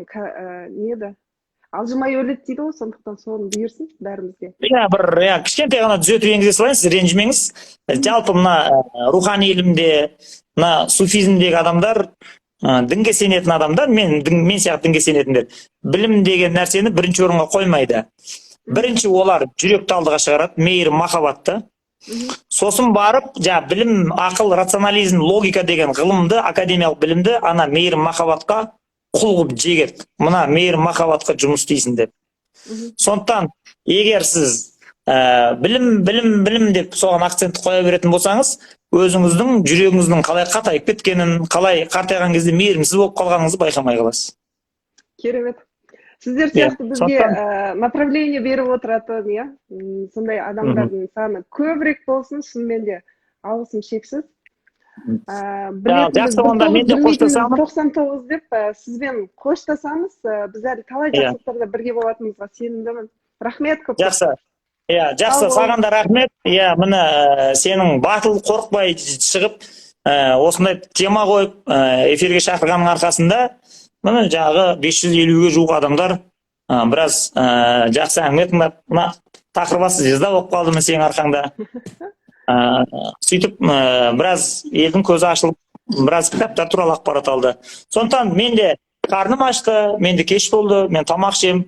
Speaker 3: алжымай өледі дейді ғой, сондықтан соны бұйырсын бәрімізге.
Speaker 2: бір кішкентай ғана түзетіп енгізе салайын, сіз ренжімеңіз. Жалпы мына рухани ілімде, мына суфизмдегі адамдар, дінге сенетін адамдар, мен сияқты дінге сенетіндер, білім деген нәрсені бірінші орынға қоймайды. Бірінші олар жүректі алдыға шығарады, мейірім, махаббатты. Сосын барып, білім, ақыл, рационализм, логика деген ғылымды, академиялық білімді ана мейірім, махаббатқа құл қылып жегеді. Мына мейірім, махаббатқа жұмыс істейсің деп. Сондықтан, егер сіз білім деп соған акцентті қоя беретін болсаңыз, өзіңіздің жүрегіңіздің қалай қатайып кеткенін, қалай қартайған кезде мейірімсіз болып қалғаныңызды байқамай қаласыз.
Speaker 3: Керемет. Сіздер сияқты бізге направление беріп отыратын, сондай адамдардың саны көбірек болсын, шынымен де алғысым шексіз.
Speaker 2: Жақсы, онда мен де қоштасамын.
Speaker 3: 99 деп сізбен қоштасамыз, біз әлі талай жақсылықтарда бірге болатынымызға сенімдімін. Рахмет көп.
Speaker 2: Жақсы. Жақсы, саған да рахмет. Міне сенің батыл, қорықпай шығып, осындай тема қойып, эфирге шақырғанның арқасында, міне жағы 550-ге жуық адамдар біраз жақсы әңгіме тыңдап, тақырбасы звезда болып қалды сенің арқаңда. Сөйтіп біраз елдің көзі ашылып, біраз кітаптар туралы ақпарат алды. Сондықтан мен де қарным ашты, мен де кеш болды, мен тамақ жем,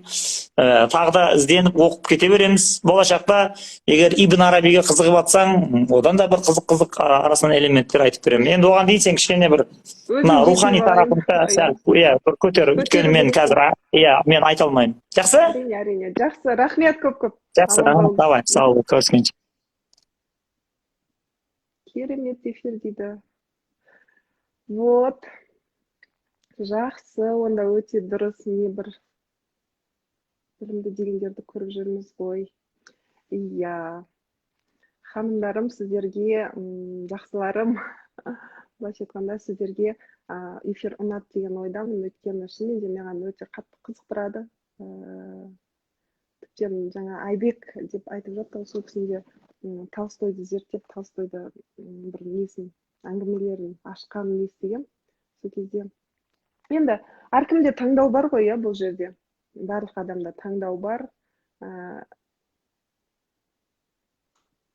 Speaker 2: тағы да ізденіп оқып кете береміз. Болашақта егер Ибн Арабиге қызығып атсаң, одан да бір қызық арасынан элементтер айтып беремін. Енді оған дейін сен кішкене бір рухани тарапында бір көтер, өйткені мен қазір мен айта алмаймын. Жақсы?
Speaker 3: Әрине, жақсы. Рахмет көп.
Speaker 2: Жақсы, давай, сау бол, көріскенше.
Speaker 3: Керемет эфир дейді. Вот. Жақсы, онда өте дұрыс, не бір білімді дегендерді көріп жүрміз ғой. Ханымдарым, сіздерге, жақсыларым, былайша айтқанда сіздерге эфир ұнады деген ойдамын, өйткені шынымен де маған өте қатты қызықтырады. Тіптен жаңа Айбек деп айтып жатты, сол кісінде Толстойды зерттеп, Толстойды бір несін, әңгімелерін ашқанын естігем сол кезде. Енді әркімде таңдау бар ғой, бұл жерде. Барлық адамда таңдау бар.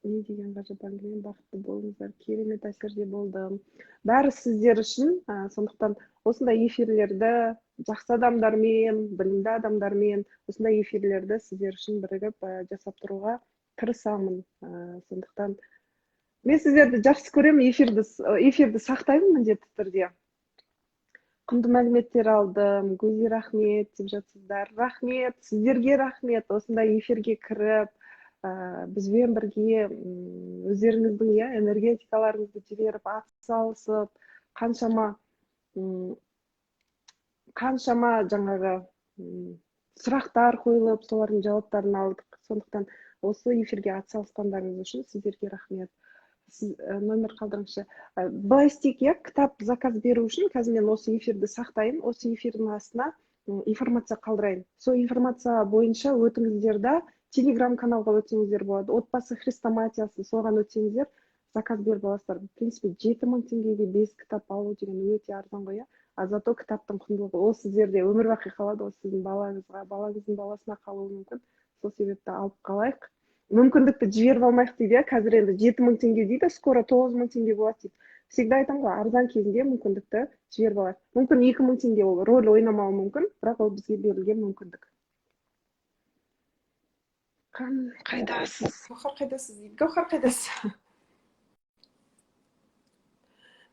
Speaker 3: Не деген ғажап әңгіме, бақытты болыңыздар, керемет әсерде болдым. Бәрі сіздер үшін, сондықтан осындай эфирлерді жақсы адамдармен, білімді адамдармен, осындай эфирлерді сіздер үшін бірігіп жасап тұруға тырысамын. Сондықтан мен сіздерді жақсы көремін, эфирді сақтаймын міндетті түрде. Құнды мәліметтер алдым, Гүлзия рахмет деп жатсыздар. Рахмет, сіздерге рахмет, осындай эфирге кіріп, бізбен бірге өздеріңіздің энергетикаларыңызды жіберіп, атсалысып, қаншама жаңағы сұрақтар қойылып, солардың жауаптарын алдық. Сондықтан осы эфирге атсалысқандарыңыз үшін сіздерге рахмет. Сіз номер қалдырыңызшы. Былай істейік, кітап заказ беру үшін, қазір мен осы эфирді сақтайын, осы эфирдің астына информация қалдырайын. Сол информация бойынша өтіңіздерді Телеграм каналға өтсеңіздер болады. Отбасы хрестоматиясы, соған өтсеңіздер, заказ беріп аласыздар. В принципе, 7000 теңгеге 5 кітап алу деген өте арзан ғой. А зато кітаптың құндылығы ол сіздерде өмір бақи қалады, ол сіздің балаңызға, балаңыздың баласына қалуы мүмкін. Сол себепті алып қалайық. Мүмкіндікті жіберіп алмайық дейді, қазір енді 7000 теңге дейді, скоро 9000 теңге болады дейді. Всегда айтамын ғой, арзан кезінде мүмкіндікті жіберіп алайық. Мүмкін 2000 теңге ол рөл ойнамауы мүмкін, бірақ ол бізге берілген мүмкіндік. Қайдасыз? Гаухар қайдасыз?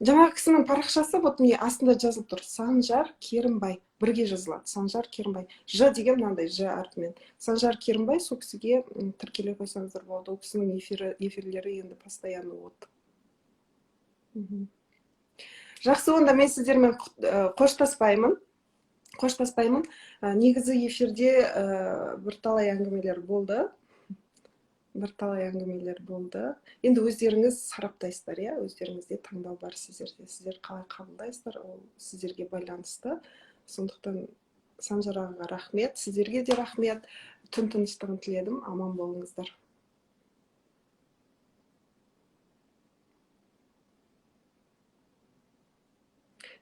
Speaker 1: Жаңағы кісінің парақшасы вот міне астында жазылып тұр. Санжар Керімбай. Бірге жазылады. Санжар Керімбай. Ж деген мынандай Ж әрпімен. Санжар Керімбай, сол кісіге тіркеле қойсаңыздар болады. Ол кісінің эфирлері енді постоянно болады. Жақсы, онда мен сіздермен қоштаспаймын. Негізі эфирде бірталай әңгімелер болды. Енді өздеріңіз сараптайсыздар, өздеріңізде таңдау бар сіздерде. Сіздер қалай қабылдайсыздар, ол сіздерге байланысты. Сондықтан Санжар ағаға рахмет, сіздерге де рахмет. Түн тыныштығын тіледім, аман болыңыздар.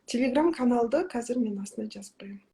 Speaker 1: Телеграм каналды қазір мен астына жазып қоямын.